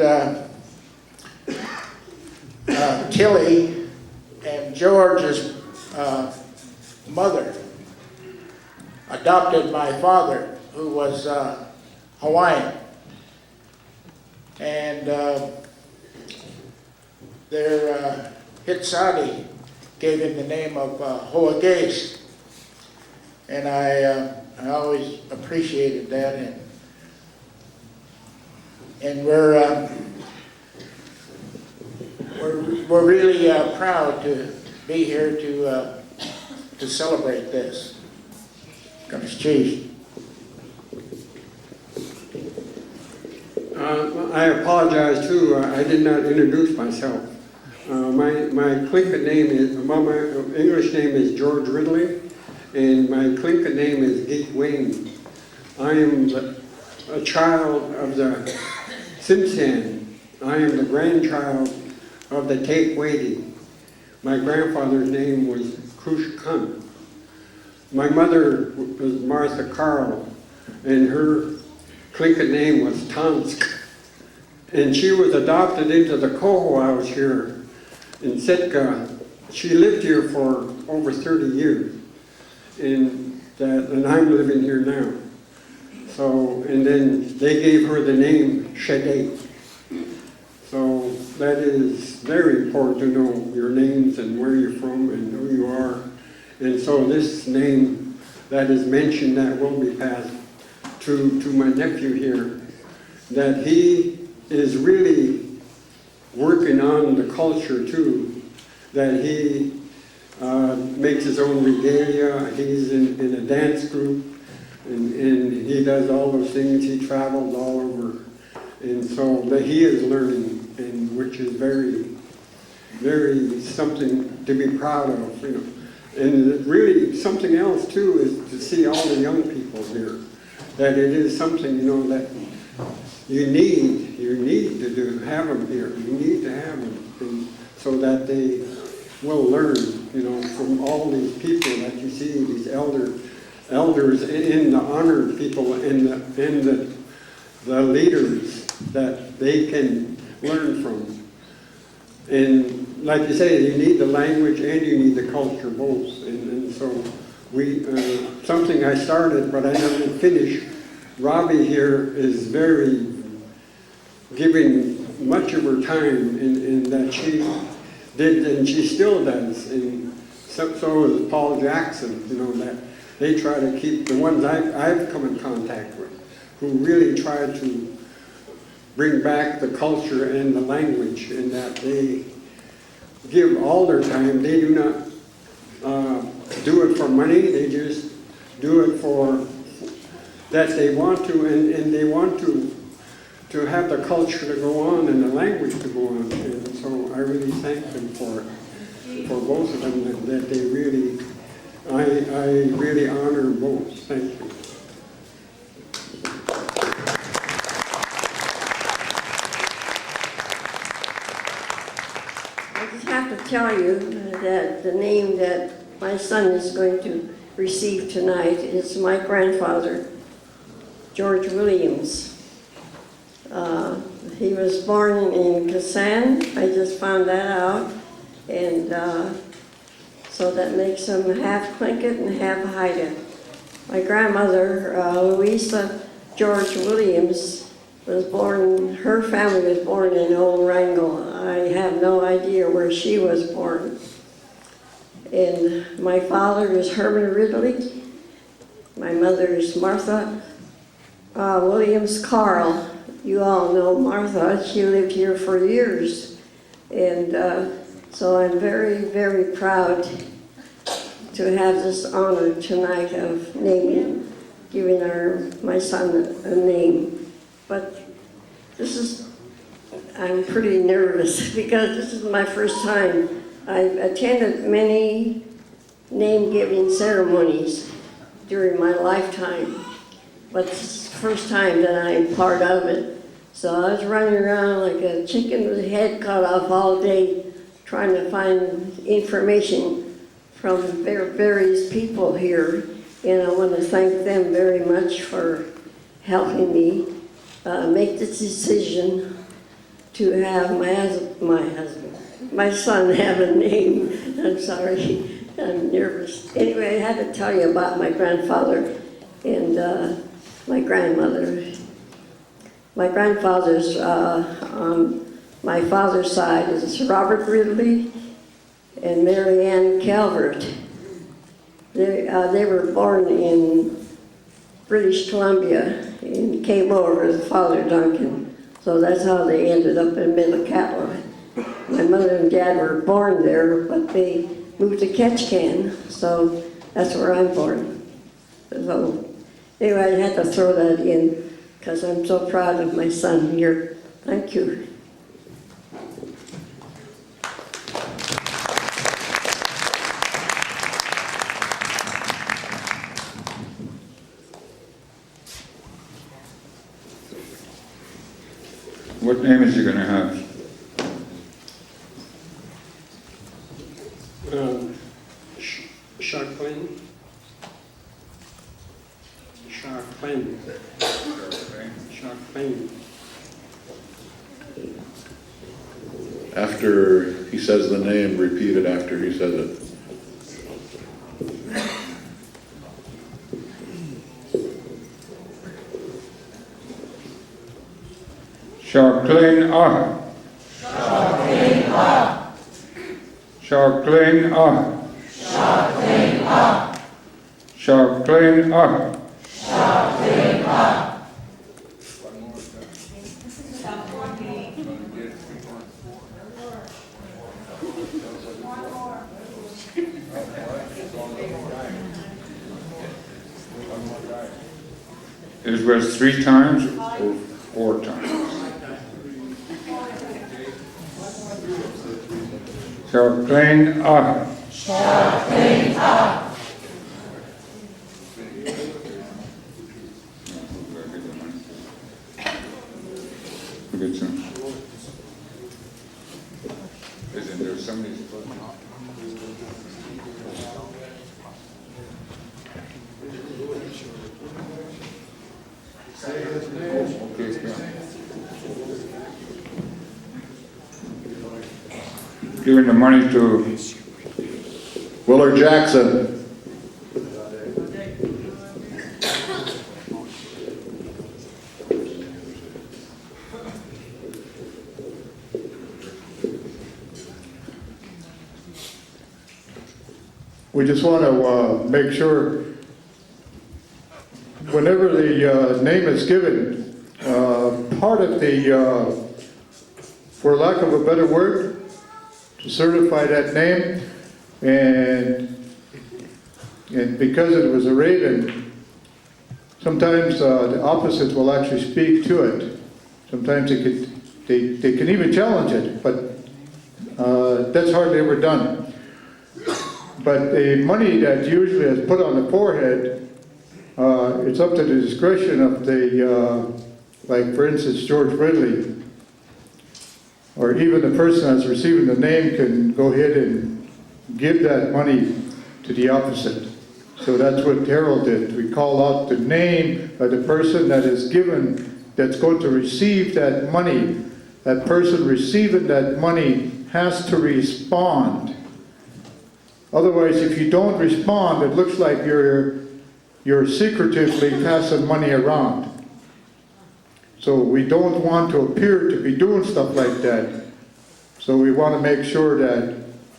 Tillie and George's mother adopted my father, who was Hawaiian, and their Hitsadi gave him the name of Hoagase, and I always appreciated that, and we're really proud to be here to celebrate this. Comes Chief. I apologize too. I did not introduce myself. My Tlingit name is, well, my English name is George Ridley, and my Tlingit name is Geek Wayne. I am a child of the Simsan. I am the grandchild of the Take Wadey. My grandfather's name was Krush Khan. My mother was Martha Carl, and her Tlingit name was Tansk. And she was adopted into the Coho House here in Sitka. She lived here for over 30 years, and I'm living here now. So, and then they gave her the name Shade. So that is very important to know your names and where you're from and who you are. And so this name that is mentioned, that will be passed to my nephew here, that he is really working on the culture too, that he makes his own regalia, he's in a dance group, and he does all those things, he travels all over, and so that he is learning, and which is very, very something to be proud of, you know. And really something else too is to see all the young people here, that it is something, you know, that you need to have them here. You need to have them, and so that they will learn, you know, from all these people that you see, these elders, and the honored people, and the leaders that they can learn from. And like you say, you need the language and you need the culture both. And so we, something I started but I never finished. Robbie here is very giving much of her time in that she did, and she still does. And so is Paul Jackson, you know, that they try to keep the ones I've come in contact with, who really try to bring back the culture and the language, and that they give all their time. They do not do it for money, they just do it for that they want to, and they want to have the culture to go on and the language to go on. And so I really thank them for it, for both of them, that they really, I really honor both. Thank you. I just have to tell you that the name that my son is going to receive tonight is my grandfather, George Williams. He was born in Kassan. I just found that out. And so that makes him half Tlingit and half Haida. My grandmother, Louisa George Williams, was born, her family was born in Old Wrangell. I have no idea where she was born. And my father is Herman Ridley. My mother is Martha Williams Carl. You all know Martha. She lived here for years. And so I'm very, very proud to have this honor tonight of naming, giving my son a name. But this is, I'm pretty nervous because this is my first time. I've attended many name-giving ceremonies during my lifetime, but this is the first time that I'm part of it. So I was running around like a chicken with a head cut off all day, trying to find information from various people here, and I want to thank them very much for helping me make this decision to have my son have a name. I'm sorry, I'm nervous. Anyway, I had to tell you about my grandfather and my grandmother. My grandfather's, on my father's side is Robert Ridley and Mary Ann Calvert. They were born in British Columbia and came over as Father Duncan. So that's how they ended up in Metlakatla. My mother and dad were born there, but they moved to Ketchikan, so that's where I'm born. So anyway, I had to throw that in because I'm so proud of my son here. Thank you. What name is he going to have? Shaa Tlein. Shaa Tlein. Shaa Tlein. After he says the name, repeat it after he says it. Shaa Tlein ah. Shaa Tlein ah. Shaa Tlein ah. Shaa Tlein ah. Shaa Tlein ah. Shaa Tlein ah. It was 3 times or 4 times? Shaa Tlein ah. Shaa Tlein ah. Good son. Isn't there somebody supposed to? Giving the money to Willard Jackson. We just want to make sure whenever the name is given, part of the, for lack of a better word, to certify that name, and because it was a raven, sometimes the opposites will actually speak to it. Sometimes they can even challenge it, but that's hardly ever done. But the money that usually is put on the forehead, it's up to the discretion of the, like for instance, George Ridley, or even the person that's receiving the name can go ahead and give that money to the opposite. So that's what Harold did. We call out the name of the person that is given, that's going to receive that money. That person receiving that money has to respond. Otherwise, if you don't respond, it looks like you're secretively passing money around. So we don't want to appear to be doing stuff like that. So we want to make sure that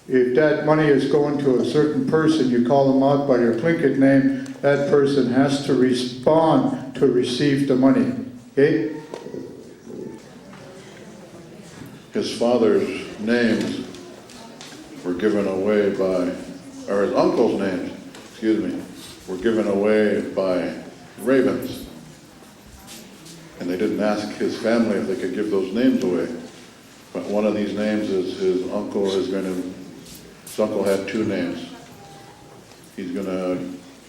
if that money is going to a certain person, you call them out by their Tlingit name, that person has to respond to receive the money. Okay? His father's names were given away by, or his uncle's names, excuse me, were given away by ravens. And they didn't ask his family if they could give those names away. But one of these names is his uncle had two names. He's going to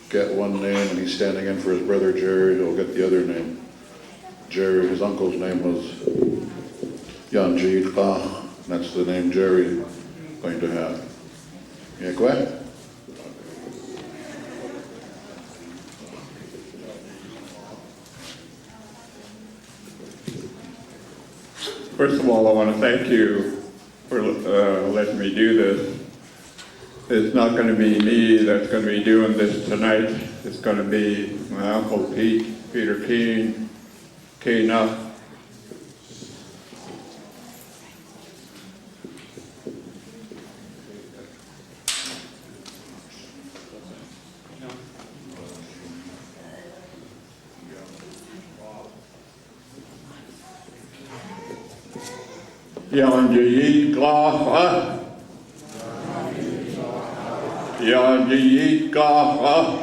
get one name and he's standing in for his brother Jerry, who'll get the other name. Jerry, his uncle's name was Yanji Ka. That's the name Jerry is going to have. Yeah, go ahead. First of all, I want to thank you for letting me do this. It's not going to be me that's going to be doing this tonight. It's going to be my Uncle Pete, Peter Keene, Ken Hoff. Yanji Glaha. Yanji Glaha.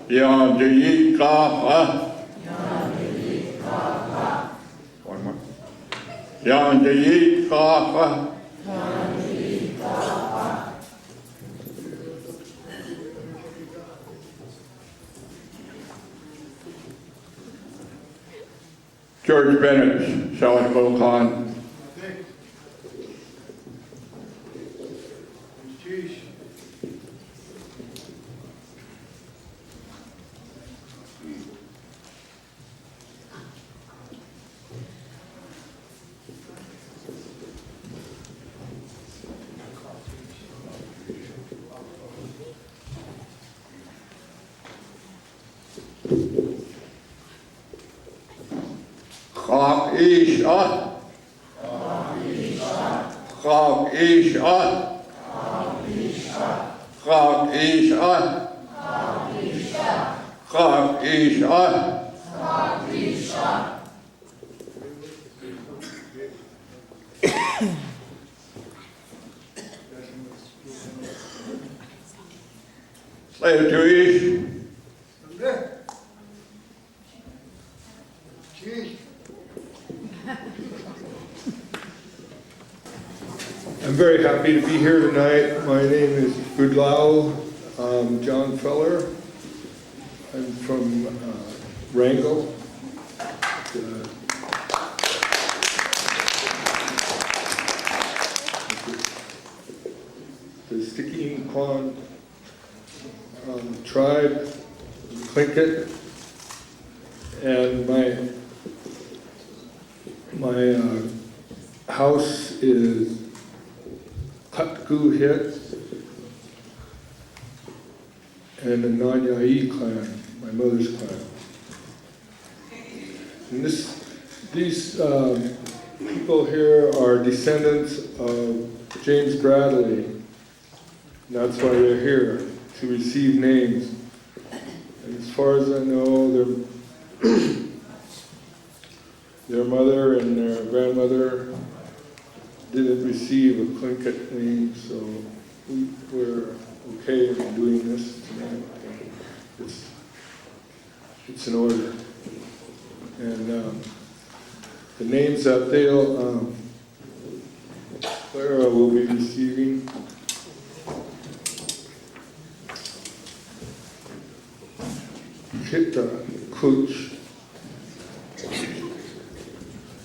Yanji Glaha. One more. Yanji Glaha. George Bennett, Shaa Tlein. Chag Isha. Chag Isha. Chag Isha. Chag Isha. Slave to Ish. I'm very happy to be here tonight. My name is Budlau John Feller. I'm from Wrangell. The Sticking Pond tribe, Tlingit, and my house is Katzeek Hit and the Nanyai clan, my mother's clan. And these people here are descendants of James Bradley, and that's why they're here, to receive names. And as far as I know, their mother and their grandmother didn't receive a Tlingit name, so we're okay in doing this tonight. It's in order. And the names that Clara will be receiving. Kita Kuch.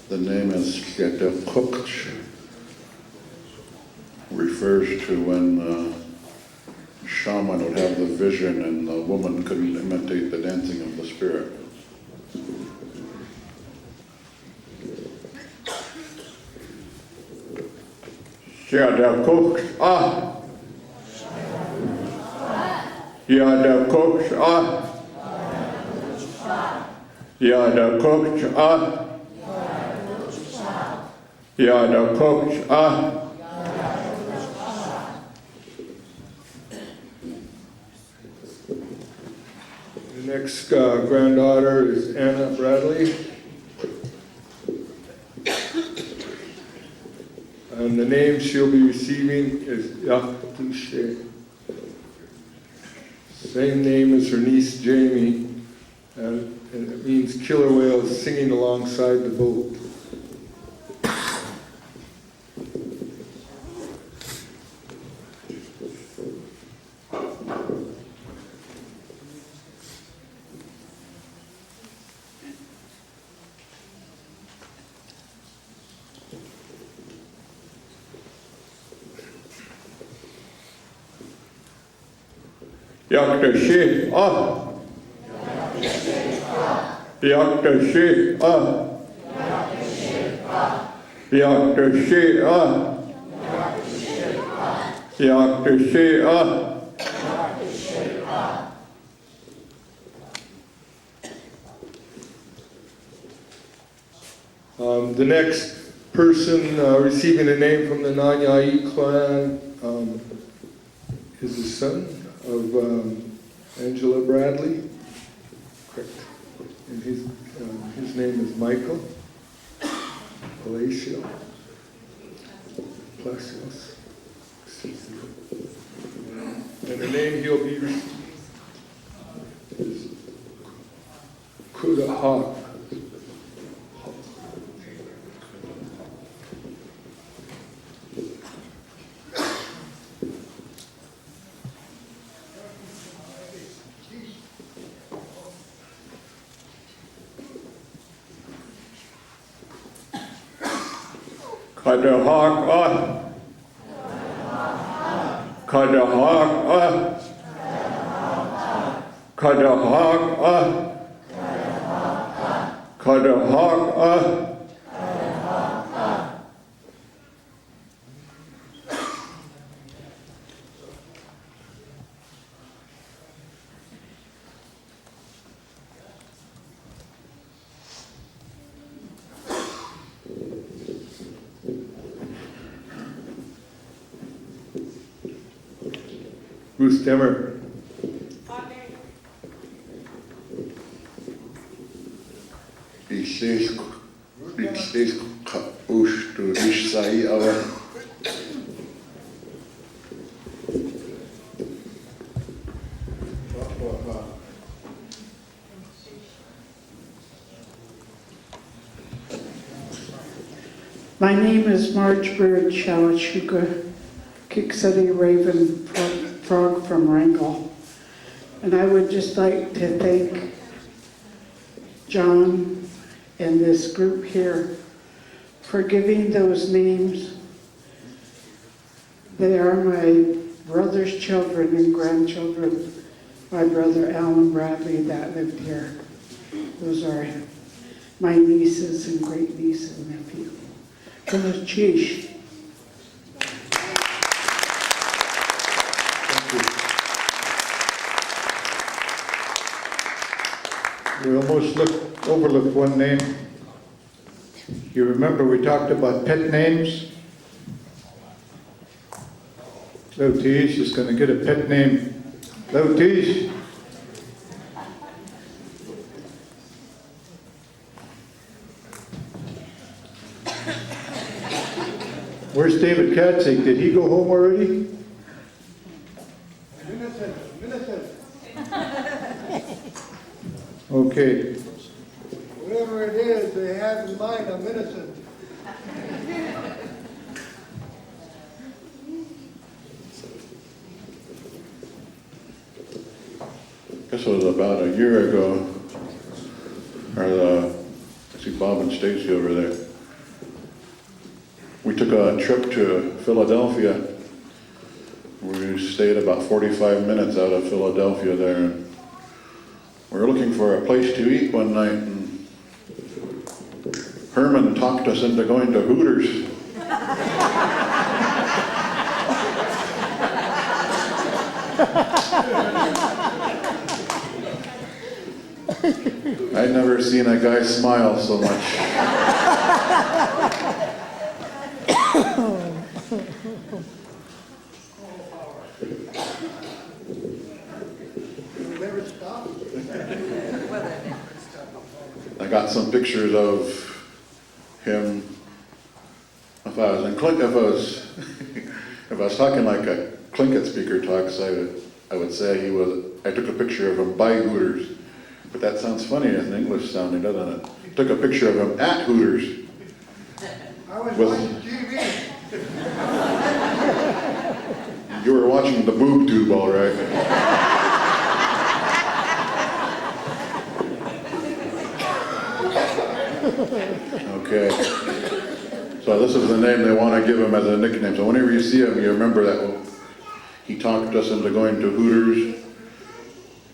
The name is Kita Kuch. Refers to when the shaman would have the vision and the woman couldn't imitate the dancing of the spirit. Shaa Tlein. Shaa Tlein. Shaa Tlein. The next granddaughter is Anna Bradley. And the name she'll be receiving is Yaktushe. Same name as her niece Jamie, and it means killer whales singing alongside the boat. Yaktashe. Yaktashe. Yaktashe. Yaktashe. The next person receiving a name from the Nanyai clan is the son of Angela Bradley. Correct. And his name is Michael Palacio. Palacios. And the name he'll be receiving is Kuda Hoff. Kadahak. Kadahak. Kadahak. Kadahak. Bruce Demmer. Ich sehe Ush, du ich sei, aber My name is Marge Bird Shalashuka, Kiksadi Raven Frog from Wrangell. And I would just like to thank John and this group here for giving those names. They are my brother's children and grandchildren, my brother Alan Bradley that lived here. Those are my nieces and great niece and nephew. Chish. We almost overlooked one name. You remember we talked about pet names? Lautish is going to get a pet name. Lautish. Where's David Katzeek? Did he go home already? Innocent. Okay. Whatever it is they have in mind, I'm innocent. This was about a year ago, I see Bob and Stacy over there. We took a trip to Philadelphia. We stayed about 45 minutes out of Philadelphia there. And we were looking for a place to eat one night, and Herman talked us into going to Hooters. I'd never seen a guy smile so much. I got some pictures of him. If I was talking like a Tlingit speaker talks, I would say I took a picture of him by Hooters. But that sounds funny as an English sounding, doesn't it? Took a picture of him at Hooters. I was watching TV. You were watching the boob tube, all right. Okay. So this is the name they want to give him as a nickname. So whenever you see him, you remember that he talked us into going to Hooters.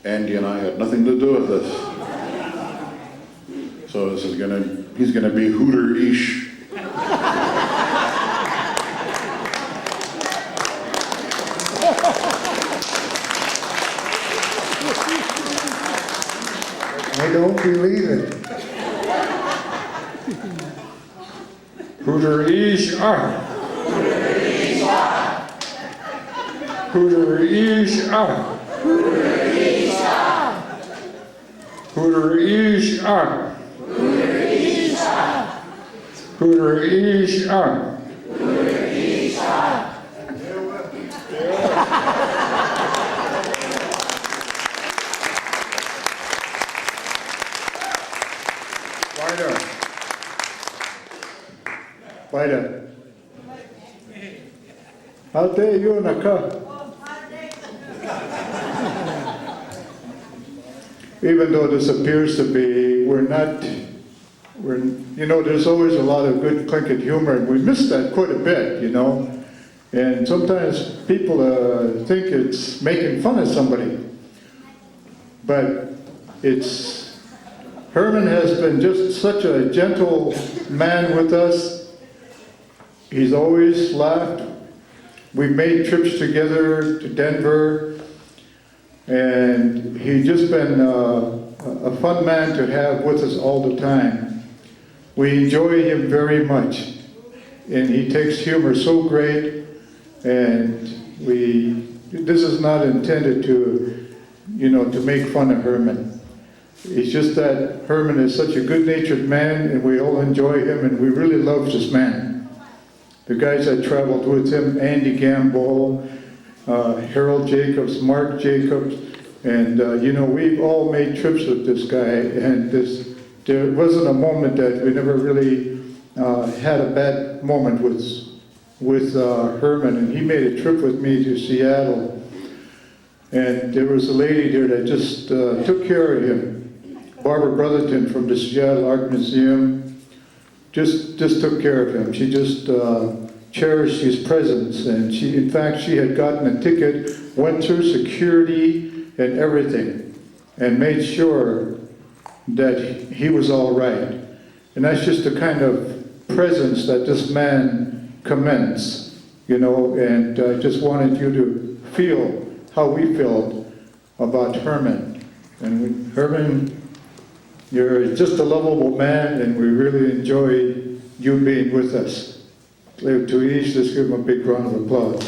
Andy and I had nothing to do with this. So he's gonna be Hooter-ish. I don't believe it. Hooter-ish, Hooter-ish, Hooter-ish, Hooter-ish, Vida. How dare you, Nakah? Even though this appears to be, there's always a lot of good Tlingit humor, and we miss that quite a bit, And sometimes people think it's making fun of somebody. But Herman has been just such a gentle man with us. He's always laughed. We've made trips together to Denver, and he's just been a fun man to have with us all the time. We enjoy him very much, and he takes humor so great, and this is not intended to make fun of Herman. It's just that Herman is such a good-natured man, and we all enjoy him, and we really love this man. The guys that traveled with him, Andy Gamble, Harold Jacobs, Mark Jacobs, and we've all made trips with this guy, and there wasn't a moment that we never really had a bad moment with Herman, and he made a trip with me to Seattle, and there was a lady there that just took care of him. Barbara Brotherton from the Seattle Art Museum just took care of him. She just cherished his presence, and in fact, she had gotten a ticket, went through security and everything, and made sure that he was all right. And that's just the kind of presence that this man commends, and I just wanted you to feel how we felt about Herman. And Herman, you're just a lovable man, and we really enjoy you being with us. To each, let's give him a big round of applause.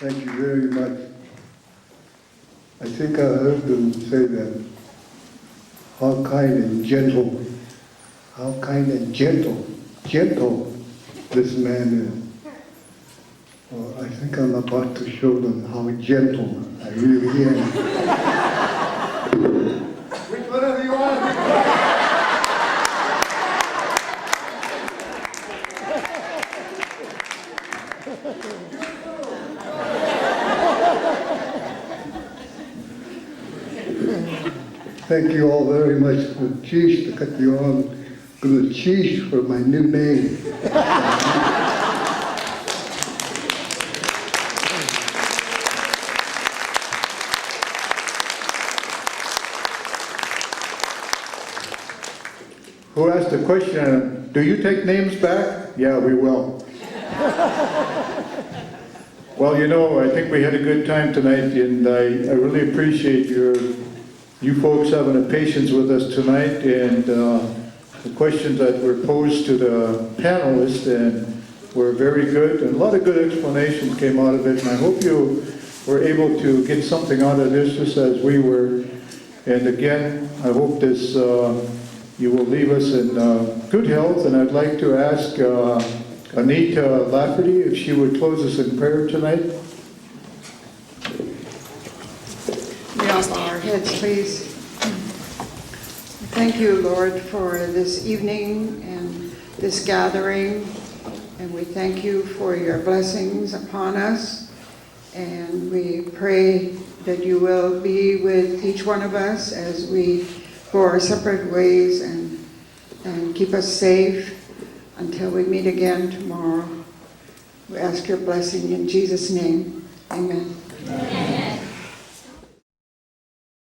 Thank you very much. I think I heard them say that. How kind and gentle this man is. Well, I think I'm about to show them how gentle I really am. Which one of you want? Thank you all very much for cheese to cut you on. Good cheese for my new name. Who asked the question, do you take names back? Yeah, we will. Well, you know, I think we had a good time tonight, and I really appreciate you folks having a patience with us tonight, and the questions that were posed to the panelists and were very good, and a lot of good explanations came out of it, and I hope you were able to get something out of this just as we were. And again, I hope this you will leave us in good health, and I'd like to ask Anita Rafferty if she would close us in prayer tonight. We all bow our heads, please. Thank you, Lord, for this evening and this gathering. And we thank you for your blessings upon us. And we pray that you will be with each one of us as we go our separate ways and keep us safe until we meet again tomorrow. We ask your blessing in Jesus' name. Amen.